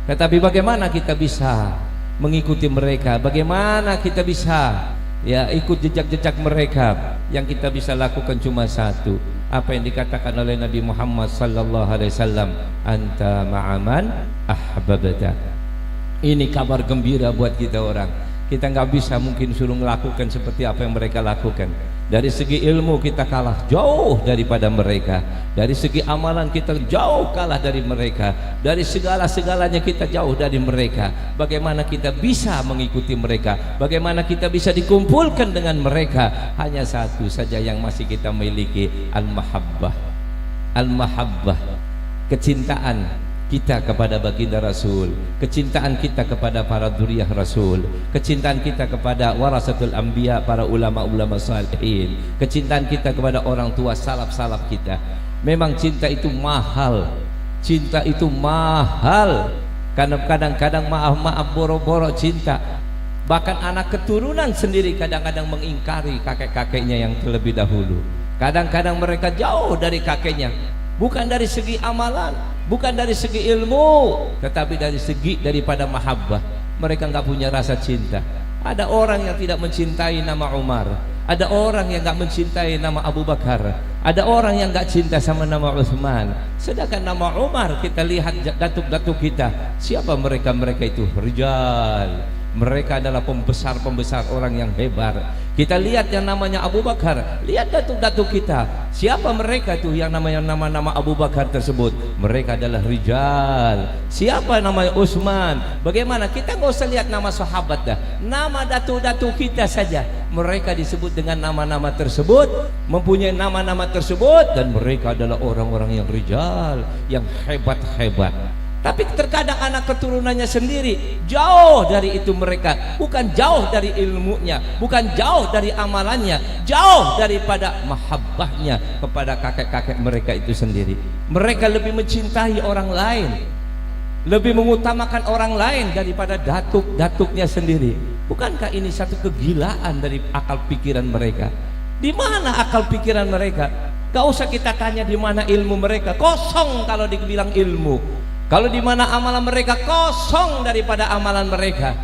Tetapi bagaimana kita bisa mengikuti mereka? Bagaimana kita bisa ikut jejak-jejak mereka? Yang kita bisa lakukan cuma satu, apa yang dikatakan oleh Nabi Muhammad sallallahu alaihi wasallam, anta ma'aman ahbabta. Ini kabar gembira buat kita orang. Kita nggak bisa mungkin suruh melakukan seperti apa yang mereka lakukan. Dari segi ilmu kita kalah jauh daripada mereka. Dari segi amalan kita jauh kalah dari mereka. Dari segala-segalanya kita jauh dari mereka. Bagaimana kita bisa mengikuti mereka? Bagaimana kita bisa dikumpulkan dengan mereka? Hanya satu saja yang masih kita miliki, al-mahabbah. Al-mahabbah, kecintaan kita kepada baginda Rasul, kecintaan kita kepada para dzurriyyah Rasul, kecintaan kita kepada warasatul anbiya, para ulama-ulama salihin, kecintaan kita kepada orang tua salaf-salaf kita. Memang cinta itu mahal, cinta itu mahal. Karena kadang-kadang maaf boro-boro cinta. Bahkan anak keturunan sendiri kadang-kadang mengingkari kakek-kakeknya yang terlebih dahulu. Kadang-kadang mereka jauh dari kakeknya, bukan dari segi amalan, bukan dari segi ilmu, tetapi dari segi daripada mahabbah. Mereka nggak punya rasa cinta. Ada orang yang tidak mencintai nama Umar, ada orang yang nggak mencintai nama Abu Bakar, ada orang yang nggak cinta sama nama Utsman. Sedangkan nama Umar, kita lihat datuk-datuk kita, siapa mereka? Mereka itu rijal. Mereka adalah pembesar-pembesar orang yang hebat. Kita lihat yang namanya Abu Bakar, lihat datuk-datuk kita, siapa mereka itu yang namanya nama-nama Abu Bakar tersebut? Mereka adalah rijal. Siapa namanya Utsman? Bagaimana? Kita nggak usah lihat nama sahabat dah, nama datuk-datuk kita saja, mereka disebut dengan nama-nama tersebut, mempunyai nama-nama tersebut, dan mereka adalah orang-orang yang rijal, yang hebat-hebat. Tapi terkadang anak keturunannya sendiri jauh dari itu mereka, bukan jauh dari ilmunya, bukan jauh dari amalannya, jauh daripada mahabbahnya kepada kakek-kakek mereka itu sendiri. Mereka lebih mencintai orang lain, lebih mengutamakan orang lain daripada datuk-datuknya sendiri. Bukankah ini satu kegilaan dari akal pikiran mereka? Di mana akal pikiran mereka? Gak usah kita tanya di mana ilmu mereka, kosong kalau dibilang ilmu. Kalau di mana amalan mereka, kosong daripada amalan mereka.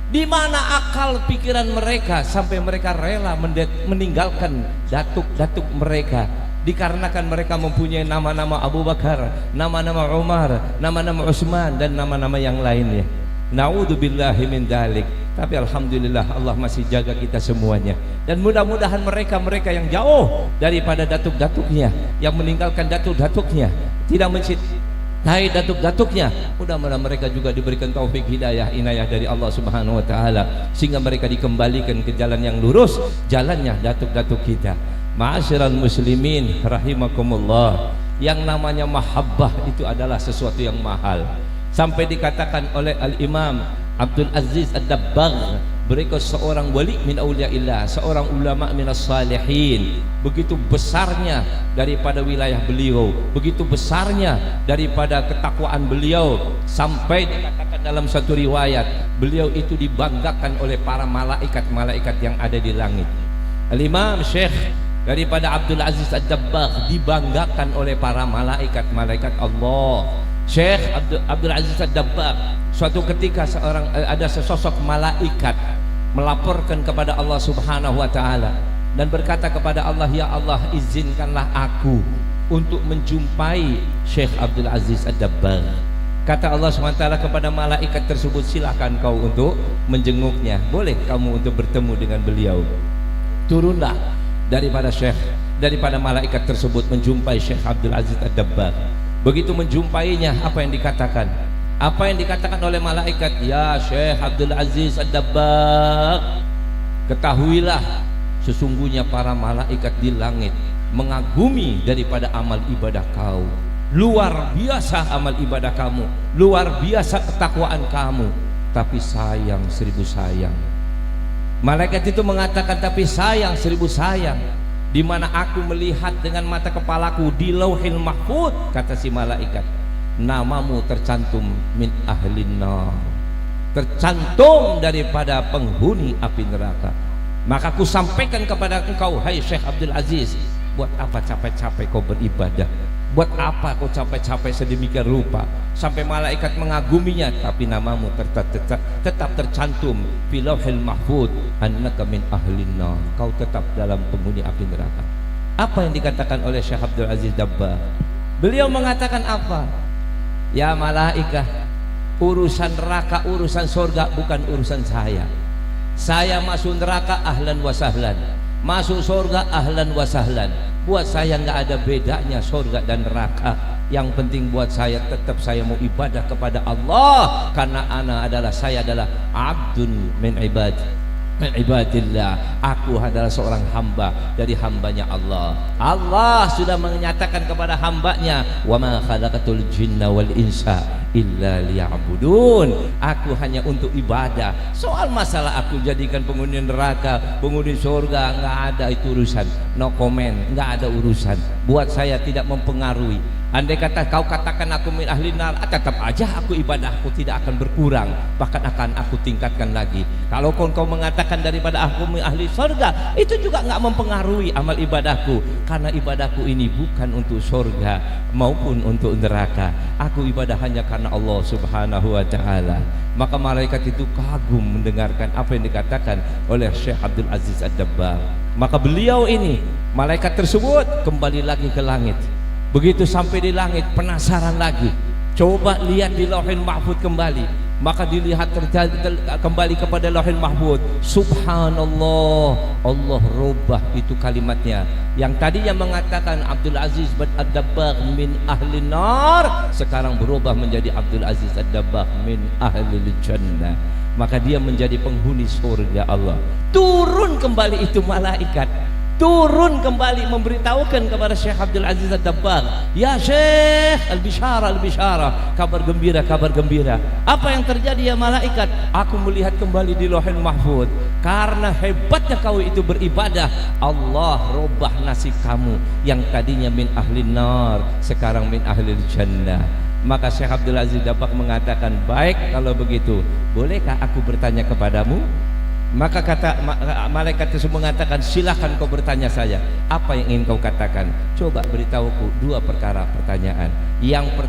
Di mana akal pikiran mereka sampai mereka rela meninggalkan datuk-datuk mereka dikarenakan mereka mempunyai nama-nama Abu Bakar, nama-nama Umar, nama-nama Utsman, dan nama-nama yang lainnya. Na'udzubillahi min dzalik. Tapi alhamdulillah Allah masih jaga kita semuanya. Dan mudah-mudahan mereka-mereka yang jauh daripada datuk-datuknya, yang meninggalkan datuk-datuknya, tidak mencintai datuk-datuknya, mudah-mudahan mereka juga diberikan taufik hidayah inayah dari Allah Subhanahu wa taala, sehingga mereka dikembalikan ke jalan yang lurus, jalannya datuk-datuk kita. Ma'asyiral muslimin rahimakumullah, yang namanya mahabbah itu adalah sesuatu yang mahal. Sampai dikatakan oleh Al-Imam Abdul Aziz Ad-Dabbagh, berikut seorang wali min auliyaillah, seorang ulama minas salihin, begitu besarnya daripada wilayah beliau, begitu besarnya daripada ketakwaan beliau, sampai dikatakan dalam satu riwayat beliau itu dibanggakan oleh para malaikat-malaikat yang ada di langit. Al-Imam Syekh daripada Abdul Aziz Ad-Dabbagh dibanggakan oleh para malaikat-malaikat Allah. Syekh Abdul Aziz Ad-Dabbagh, suatu ketika ada sesosok malaikat melaporkan kepada Allah Subhanahu wa taala dan berkata kepada Allah, ya Allah, izinkanlah aku untuk menjumpai Syekh Abdul Aziz Ad-Dabbagh. Kata Allah Subhanahu wa taala kepada malaikat tersebut, silakan kau untuk menjenguknya, boleh kamu untuk bertemu dengan beliau. Turunlah daripada malaikat tersebut menjumpai Syekh Abdul Aziz Ad-Dabbagh. Begitu menjumpainya, apa yang dikatakan? Apa yang dikatakan oleh malaikat? Ya Syekh Abdul Aziz Ad-Dabbagh, ketahuilah sesungguhnya para malaikat di langit mengagumi daripada amal ibadah kau. Luar biasa amal ibadah kamu, luar biasa ketakwaan kamu. Tapi sayang, 1000 sayang. Malaikat itu mengatakan, tapi sayang, 1000 sayang. Di mana aku melihat dengan mata kepalaku di Lauhil Mahfuz, kata si malaikat, namamu tercantum min ahlin nar, tercantum daripada penghuni api neraka. Maka aku sampaikan kepada engkau, hai Syekh Abdul Aziz, buat apa capek-capek kau beribadah? Buat apa kau capek-capek sedemikian rupa sampai malaikat mengaguminya, tapi namamu tetap tercantum fi Lauhil Mahfuz annaka min ahlin nar, kau tetap dalam penghuni api neraka. Apa yang dikatakan oleh Syekh Abdul Aziz Dabbagh? Beliau mengatakan apa? Ya malaikat, urusan neraka, urusan surga bukan urusan saya. Saya masuk neraka ahlan wa sahlan, masuk surga ahlan wa sahlan. Buat saya nggak ada bedanya surga dan neraka. Yang penting buat saya tetap saya mau ibadah kepada Allah, karena saya adalah abdun min ibadillah. Aku adalah seorang hamba dari hambanya Allah. Allah sudah menyatakan kepada hambanya, wa ma khalaqatul jinna wal insa illa liya'budun. Aku hanya untuk ibadah. Soal masalah aku jadikan penghuni neraka, penghuni surga, nggak ada itu urusan. No comment, nggak ada urusan. Buat saya tidak mempengaruhi. Andai kata kau katakan aku min ahli nar, tetap aja aku ibadahku tidak akan berkurang, bahkan akan aku tingkatkan lagi. Kalau kau mengatakan daripada aku min ahli surga, itu juga nggak mempengaruhi amal ibadahku, karena ibadahku ini bukan untuk surga maupun untuk neraka. Aku ibadah hanya karena Allah Subhanahu wa taala. Maka malaikat itu kagum mendengarkan apa yang dikatakan oleh Syekh Abdul Aziz Ad-Dabbagh. Maka beliau ini, malaikat tersebut kembali lagi ke langit. Begitu sampai di langit, penasaran lagi, coba lihat di Lauhil Mahfuz kembali. Maka dilihat kembali kepada Lauhil Mahfuz. Subhanallah, Allah rubah itu kalimatnya. Yang tadinya mengatakan Abdul Aziz Ad-Dabbagh min ahli nar, sekarang berubah menjadi Abdul Aziz Ad-Dabbagh min ahli jannah. Maka dia menjadi penghuni surga Allah. Turun kembali itu malaikat, turun kembali memberitahukan kepada Syekh Abdul Aziz Ad-Dabbagh, ya Syekh, al-bishara, kabar gembira, kabar gembira. Apa yang terjadi ya malaikat? Aku melihat kembali di Lauhil Mahfuz, karena hebatnya kau itu beribadah, Allah rubah nasib kamu yang tadinya min ahli nar, sekarang min ahli jannah. Maka Syekh Abdul Aziz Ad-Dabbagh mengatakan, baik kalau begitu, bolehkah aku bertanya kepadamu? Maka kata malaikat tersebut mengatakan, silakan kau bertanya saya, apa yang ingin kau katakan? Coba beritahuku 2 perkara pertanyaan. Yang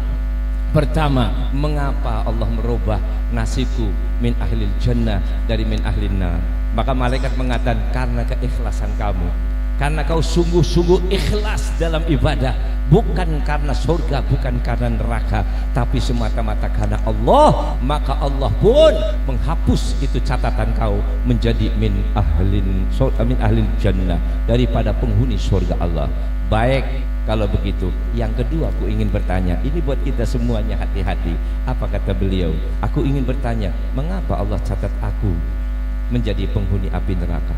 pertama, mengapa Allah merubah nasibku min ahlil jannah dari min ahlin nar? Maka malaikat mengatakan, karena keikhlasan kamu, karena kau sungguh-sungguh ikhlas dalam ibadah, bukan karena surga, bukan karena neraka, tapi semata-mata karena Allah. Maka Allah pun menghapus itu catatan kau menjadi min ahlil jannah, daripada penghuni surga Allah. Baik kalau begitu. Yang kedua, aku ingin bertanya, ini buat kita semuanya, hati-hati. Apa kata beliau? Aku ingin bertanya, mengapa Allah catat aku menjadi penghuni api neraka,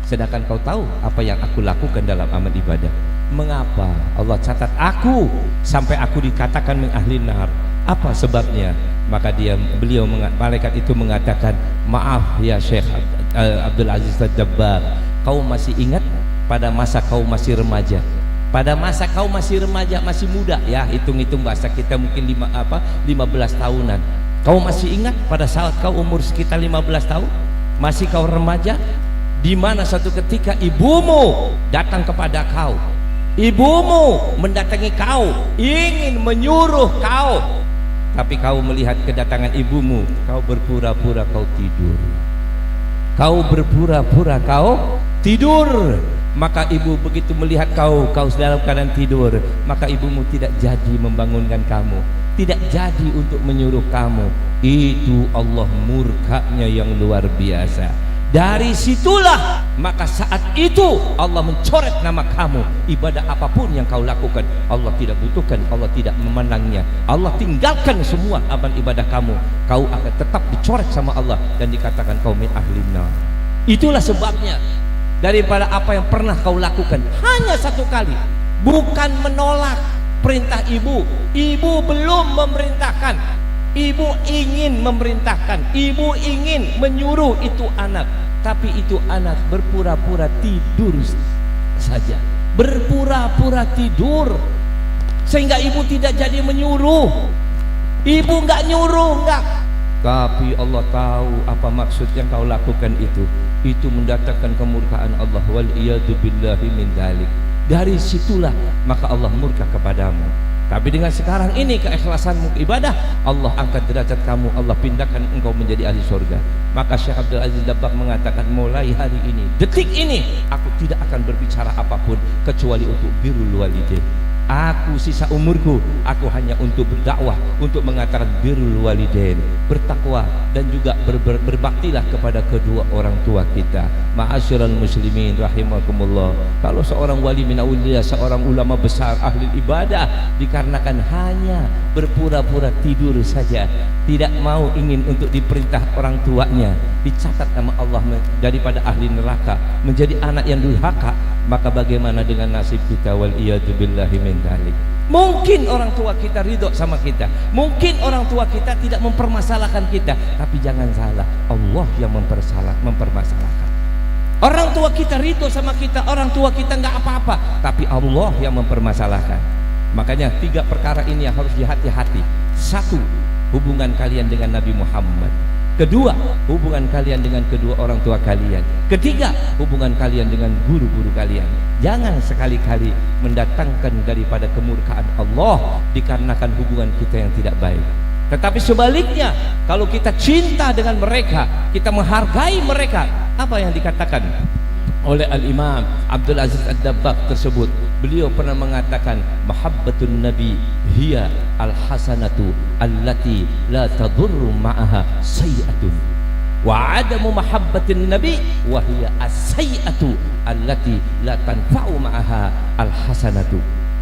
sedangkan kau tahu apa yang aku lakukan dalam amal ibadah? Mengapa Allah catat aku sampai aku dikatakan min ahli nar? Apa sebabnya? Maka malaikat itu mengatakan, maaf ya Syekh Abdul Aziz Ad-Dabbagh, kau masih ingat pada masa kau masih remaja? Pada masa kau masih remaja, masih muda, ya hitung-hitung bahasa kita mungkin 15 tahunan. Kau masih ingat pada saat kau umur sekitar 15 tahun, masih kau remaja, di mana satu ketika ibumu datang kepada kau, ibumu mendatangi kau, ingin menyuruh kau, tapi kau melihat kedatangan ibumu, kau berpura-pura kau tidur. Kau berpura-pura kau tidur. Maka ibu begitu melihat kau dalam keadaan tidur, maka ibumu tidak jadi membangunkan kamu, tidak jadi untuk menyuruh kamu. Itu Allah murkanya yang luar biasa. Dari situlah maka saat itu Allah mencoret nama kamu. Ibadah apapun yang kau lakukan, Allah tidak butuhkan, Allah tidak memandangnya. Allah tinggalkan semua amal ibadah kamu, kau akan tetap dicoret sama Allah dan dikatakan kau min ahlin nar. Itulah sebabnya daripada apa yang pernah kau lakukan hanya satu kali, bukan menolak perintah ibu. Ibu belum memerintahkan, ibu ingin memerintahkan, ibu ingin menyuruh itu anak, tapi itu anak berpura-pura tidur saja, berpura-pura tidur, sehingga ibu tidak jadi menyuruh. Ibu nggak nyuruh, nggak, tapi Allah tahu apa maksud yang kau lakukan itu mendatangkan kemurkaan Allah. Wal iyadu billahi min dzalik. Dari situlah maka Allah murka kepadamu. Tapi dengan sekarang ini keikhlasanmu ibadah, Allah angkat derajat kamu, Allah pindahkan engkau menjadi ahli surga. Maka Syekh Abdul Aziz Dabbagh mengatakan, mulai hari ini, detik ini, aku tidak akan berbicara apapun kecuali untuk birrul walidain. Aku sisa umurku, aku hanya untuk berdakwah, untuk mengatakan birrul walidain, bertakwa dan juga berbaktilah kepada kedua orang tua kita. Ma'asyiral muslimin rahimakumullah. Kalau seorang wali min auliya, seorang ulama besar ahli ibadah, dikarenakan hanya berpura-pura tidur saja, tidak mau ingin untuk diperintah orang tuanya, dicatat nama Allah daripada ahli neraka, menjadi anak yang durhaka, maka bagaimana dengan nasib kita? Wal iyadu billahi min dzalik. Mungkin orang tua kita ridho sama kita, mungkin orang tua kita tidak mempermasalahkan kita, tapi jangan salah, Allah yang mempermasalahkan. Orang tua kita ridho sama kita, orang tua kita nggak apa-apa, tapi Allah yang mempermasalahkan. Makanya 3 perkara ini yang harus dihati-hati. 1, hubungan kalian dengan Nabi Muhammad. 2, hubungan kalian dengan kedua orang tua kalian. 3, hubungan kalian dengan guru-guru kalian. Jangan sekali-kali mendatangkan daripada kemurkaan Allah dikarenakan hubungan kita yang tidak baik. Tetapi sebaliknya, kalau kita cinta dengan mereka, kita menghargai mereka, apa yang dikatakan oleh Al-Imam Abdul Aziz Ad-Dabbagh tersebut, beliau pernah mengatakan, mahabbatun nabi hiya al-hasanatu allati la tadurru ma'aha sayi'atun, wa adamu mahabbatin nabi wa hiya as-sayi'atu allati la tanfa'u ma'aha al-hasanatu.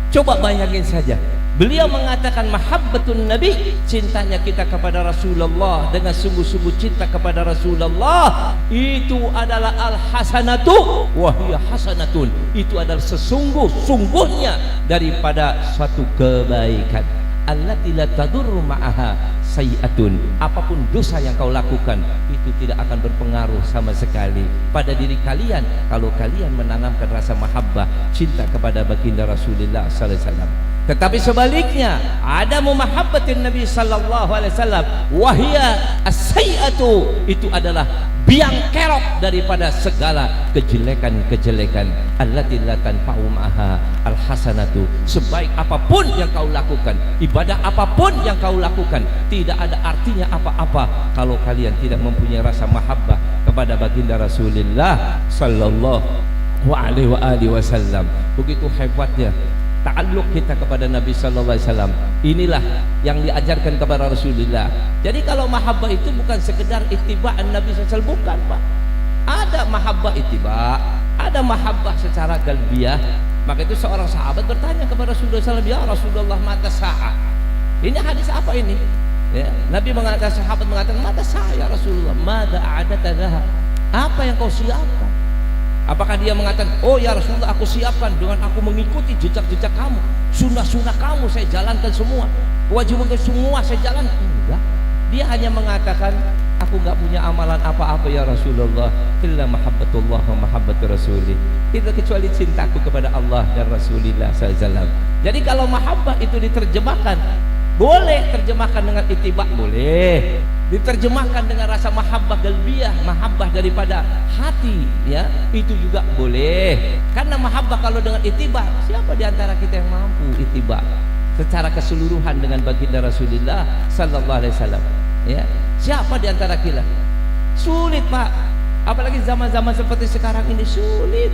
Coba bayangin saja, beliau mengatakan mahabbatun nabi, cintanya kita kepada Rasulullah dengan sungguh-sungguh cinta kepada Rasulullah, itu adalah al-hasanatu wa hiya hasanatun, itu adalah sesungguh-sungguhnya daripada suatu kebaikan. Allati la tadurru ma'aha sayi'atun, apapun dosa yang kau lakukan itu tidak akan berpengaruh sama sekali pada diri kalian kalau kalian menanamkan rasa mahabbah, cinta kepada baginda Rasulullah sallallahu alaihi wasallam. Tetapi sebaliknya, ada muhabbatin Nabi sallallahu alaihi wasallam wahia as-sayi'atu, itu adalah biang kerok daripada segala kejelekan-kejelekan. Allati la tanfa'u ma'aha al-hasanatu, sebaik apapun yang kau lakukan, ibadah apapun yang kau lakukan, tidak ada artinya apa-apa kalau kalian tidak mempunyai rasa mahabbah kepada baginda Rasulullah sallallahu alaihi wasallam. Begitu hebatnya ta'alluq kita kepada Nabi sallallahu alaihi wasallam. Inilah yang diajarkan kepada Rasulullah. Jadi kalau mahabbah itu bukan sekedar ittiba'an Nabi sallallahu alaihi wasallam, bukan, Pak. Ada mahabbah ittiba', ada mahabbah secara qalbiyah. Maka itu seorang sahabat bertanya kepada Rasulullah sallallahu alaihi wasallam, ya Rasulullah, mata sa'ah. Ini hadis apa ini? Ya, Nabi mengatakan, sahabat mengatakan, mata sa'ah ya Rasulullah, madza a'adata laha? Apa yang kau siapkan? Apakah dia mengatakan, oh ya Rasulullah, aku siapkan dengan aku mengikuti jejak-jejak kamu, sunnah-sunnah kamu saya jalankan semua, kewajiban semua saya jalankan? Enggak. Dia hanya mengatakan, aku enggak punya amalan apa-apa ya Rasulullah, illa mahabbatullah wa mahabbatur rasulih, tidak kecuali cintaku kepada Allah dan Rasulullah SAW. Jadi kalau mahabbah itu diterjemahkan, boleh terjemahkan dengan ittiba', boleh diterjemahkan dengan rasa mahabbah qalbiyah, mahabbah daripada hati, ya, itu juga boleh. Karena mahabbah kalau dengan ittiba', siapa di antara kita yang mampu ittiba' secara keseluruhan dengan baginda Rasulullah sallallahu alaihi wasallam, ya? Siapa di antara kita? Sulit, Pak. Apalagi zaman-zaman seperti sekarang ini, sulit.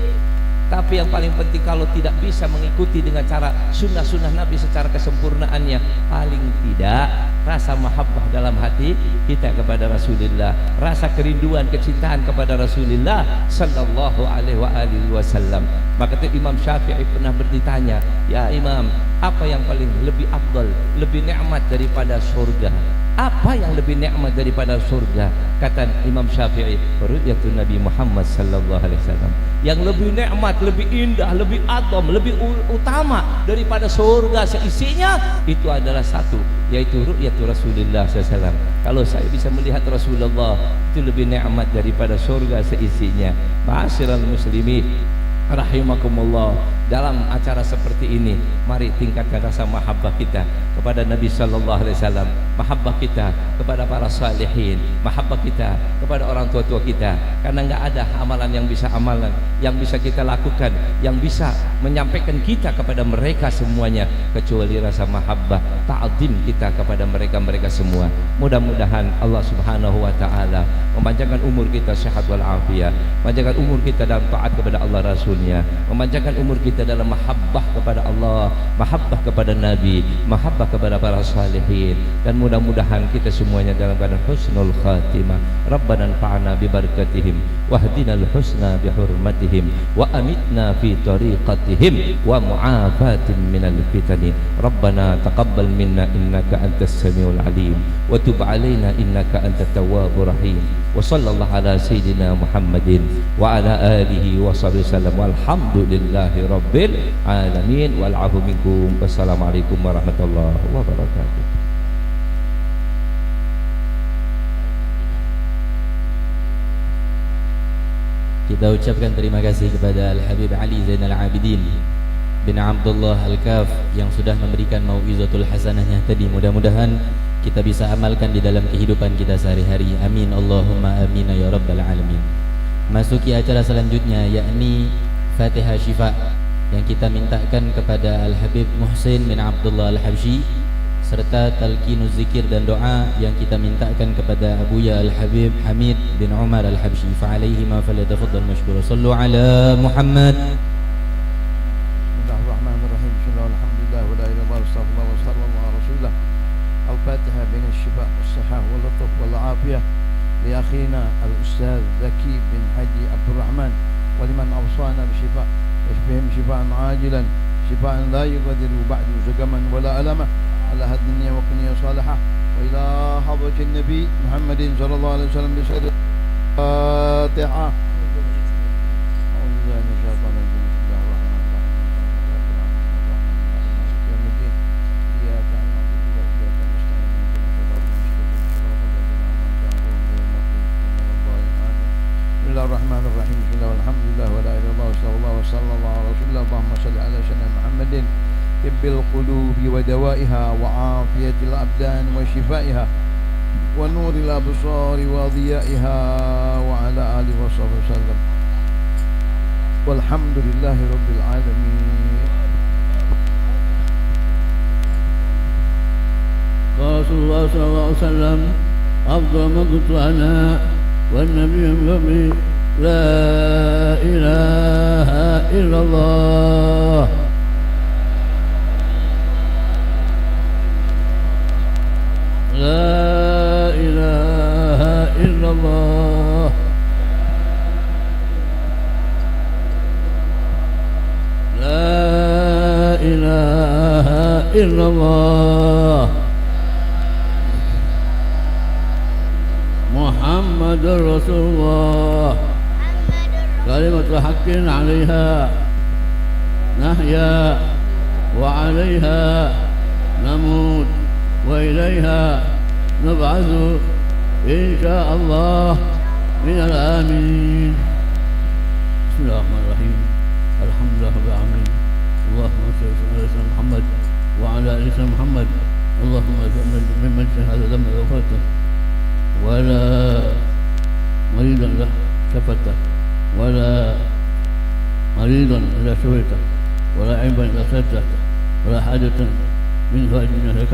Tapi yang paling penting kalau tidak bisa mengikuti dengan cara sunnah-sunnah Nabi secara kesempurnaannya, paling tidak rasa mahabbah dalam hati kita kepada Rasulullah, rasa kerinduan, kecintaan kepada Rasulullah sallallahu alaihi wasallam. Maka itu Imam Syafi'i pernah bertanya, ya Imam, apa yang paling lebih afdal, lebih nikmat daripada surga? Apa yang lebih nikmat daripada surga? Kata Imam Syafi'i, ru'yatun Nabi Muhammad sallallahu alaihi wasallam. Yang lebih nikmat, lebih indah, lebih atom, lebih utama daripada surga seisinya, itu adalah satu, yaitu ru'yatu Rasulullah SAW. Kalau saya bisa melihat Rasulullah, itu lebih nikmat daripada surga seisinya. Ma'asyiral muslimin rahimakumullah, dalam acara seperti ini mari tingkatkan rasa mahabbah kita kepada Nabi sallallahu alaihi wasallam, mahabbah kita kepada para salihin, mahabbah kita kepada orang tua-tua kita, karena enggak ada amalan yang bisa kita lakukan yang bisa menyampaikan kita kepada mereka semuanya kecuali rasa mahabbah, ta'zim kita kepada mereka semua. Mudah-mudahan Allah Subhanahu wa taala memanjangkan umur kita sehat wal afiat, memanjangkan umur kita dalam taat kepada Allah Rasulnya, memanjangkan umur kita dalam mahabbah kepada Allah, mahabbah kepada Nabi, mahabbah kepada para salihin, dan mudah-mudahan kita semuanya dalam keadaan husnul khatimah. Rabbana anfa'na bi barakatihim wahdinal husna bi hurmatihim wa amitna fi tariqatihim wa mu'afatin minal fitani. Rabbana taqabbal minna innaka antas samiul alim wa tub alaina innaka antat tawwabur rahim. Wa sallallahu ala sayyidina Muhammadin wa ala alihi wa sahbihi wasallam. Walhamdulillahi rabbil alamin. Wal afu minkum. Wassalamualaikum warahmatullahi wabarakatuh. Kita ucapkan terima kasih kepada Al-Habib Ali Zainal Abidin bin Abdullah Al-Kaf yang sudah memberikan mau'izatul hasanahnya tadi. Mudah-mudahan kita bisa amalkan di dalam kehidupan kita sehari-hari. Amin Allahumma amin ya rabbal alamin. Masuki acara selanjutnya, yakni Fatihah Syifa yang kita mintakan kepada Al-Habib Muhsin bin Abdullah Al-Habsyi, serta talqinuz zikir dan doa yang kita mintakan kepada Abuya Al-Habib Hamid bin Umar Al-Habsyi. Fa'alaihi ma falyatafaddal mashkura. Sallu ala Muhammad. Bismillahirrahmanirrahim. Bismillahirrahmanirrahim. Wa la ilaha illallah wa sallallahu ala rasulillah. Al-Fatihah bin Syifa was-sihah wal lutf wal afiyah li akhina al-Ustaz Zaki bin Haji Abdul Rahman wa liman awsana bi syifa yashfihim shifaan ajilan shifaan la yughadiru ba'du zakaman wala alama ala hadniya wa qniya salihah wa ila hadratin nabi Muhammadin sallallahu alaihi wasallam bi sirri Fatihah. Bismillahirrahmanirrahim. Bismillahirrahmanirrahim. Wa la ilaha illallah wa sallallahu ala rasulillah. Allahumma salli ala sayyidina Muhammadin tibbil qulubi wa dawaiha wa afiyatil abdan wa shifaiha wa nuril absari wa dhiyaiha wa ala alihi wa sahbihi wasallam. Walhamdulillahi rabbil alamin. Rasulullah sallallahu alaihi wasallam afdal ma kuntu ana والنبي النبي لا إله إلا الله لا إله إلا الله لا إله إلا الله محمد رسول الله كلمة حق عليها نحيا وعليها نموت وإليها نبعث إن شاء الله من الآمين. بسم الله الرحمن الرحيم. الحمد لله رب العالمين. اللهم صل على سيدنا محمد وعلى آل سيدنا محمد. اللهم اجعلنا ممن شهد ذنب وغفرته ولا مريضا له شفته ولا مريضا إلا شفيته ولا عيبا إلا سترته ولا حاجة من فائدنا لك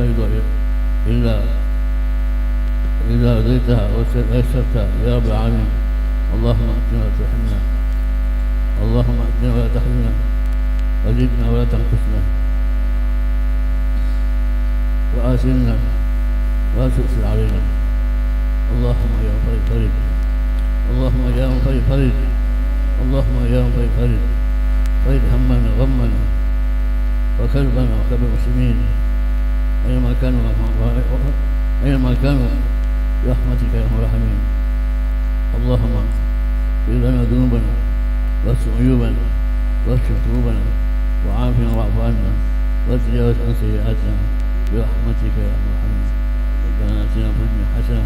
إلا إذا رضيتها ويسرتها يا رب العالمين. اللهم أتنا وترحمنا اللهم أتنا ولا تحرمنا وزدنا ولا تنقصنا وآثرنا ولا تؤثر علينا اللهم يا مفرج فرج اللهم يا مفرج فرج اللهم يا مفرج فرج فرج همنا غمنا وكربنا وكرب المسلمين أينما كانوا برحمتك يا أرحم الراحمين اللهم اغفر لنا ذنوبنا واستر عيوبنا واكشف كروبنا وعافنا واعف عنا وتجاوز عن سيئاتنا برحمتك يا أرحم الراحمين ربنا آتنا في الدنيا حسنة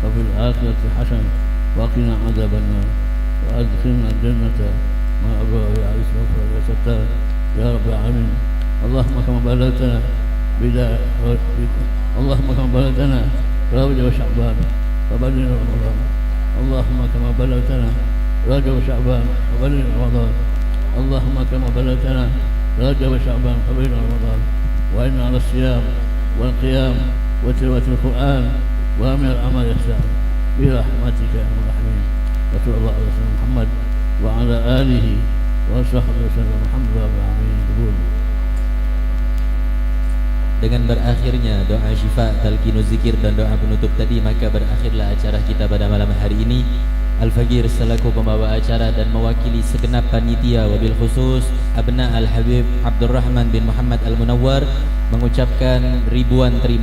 وفي الآخرة حسنة وقنا عذاب النار وأدخلنا الجنة مع أبرار يا عزيز المغفرة يا ستار يا رب العالمين اللهم كما بلغتنا اللهم كما بلغتنا رجب وشعبان فبلغنا رمضان اللهم كما بلغتنا رجب وشعبان فبلغنا رمضان اللهم كما بلغتنا رجب وشعبان فبلغنا رمضان وإنا على الصيام والقيام وتلاوة القرآن ومن الأعمال الإحسان برحمتك يا أرحم الراحمين وصلى الله على سيدنا محمد وعلى آله وصحبه وسلم الحمد لله رب العالمين. Dengan berakhirnya doa syifa, talqinuz zikir dan doa penutup tadi, maka berakhirlah acara kita pada malam hari ini. Al-Faqir selaku pembawa acara dan mewakili segenap panitia, wabil khusus Abna Al-Habib Abdurrahman bin Muhammad Al-Munawwar, mengucapkan ribuan terima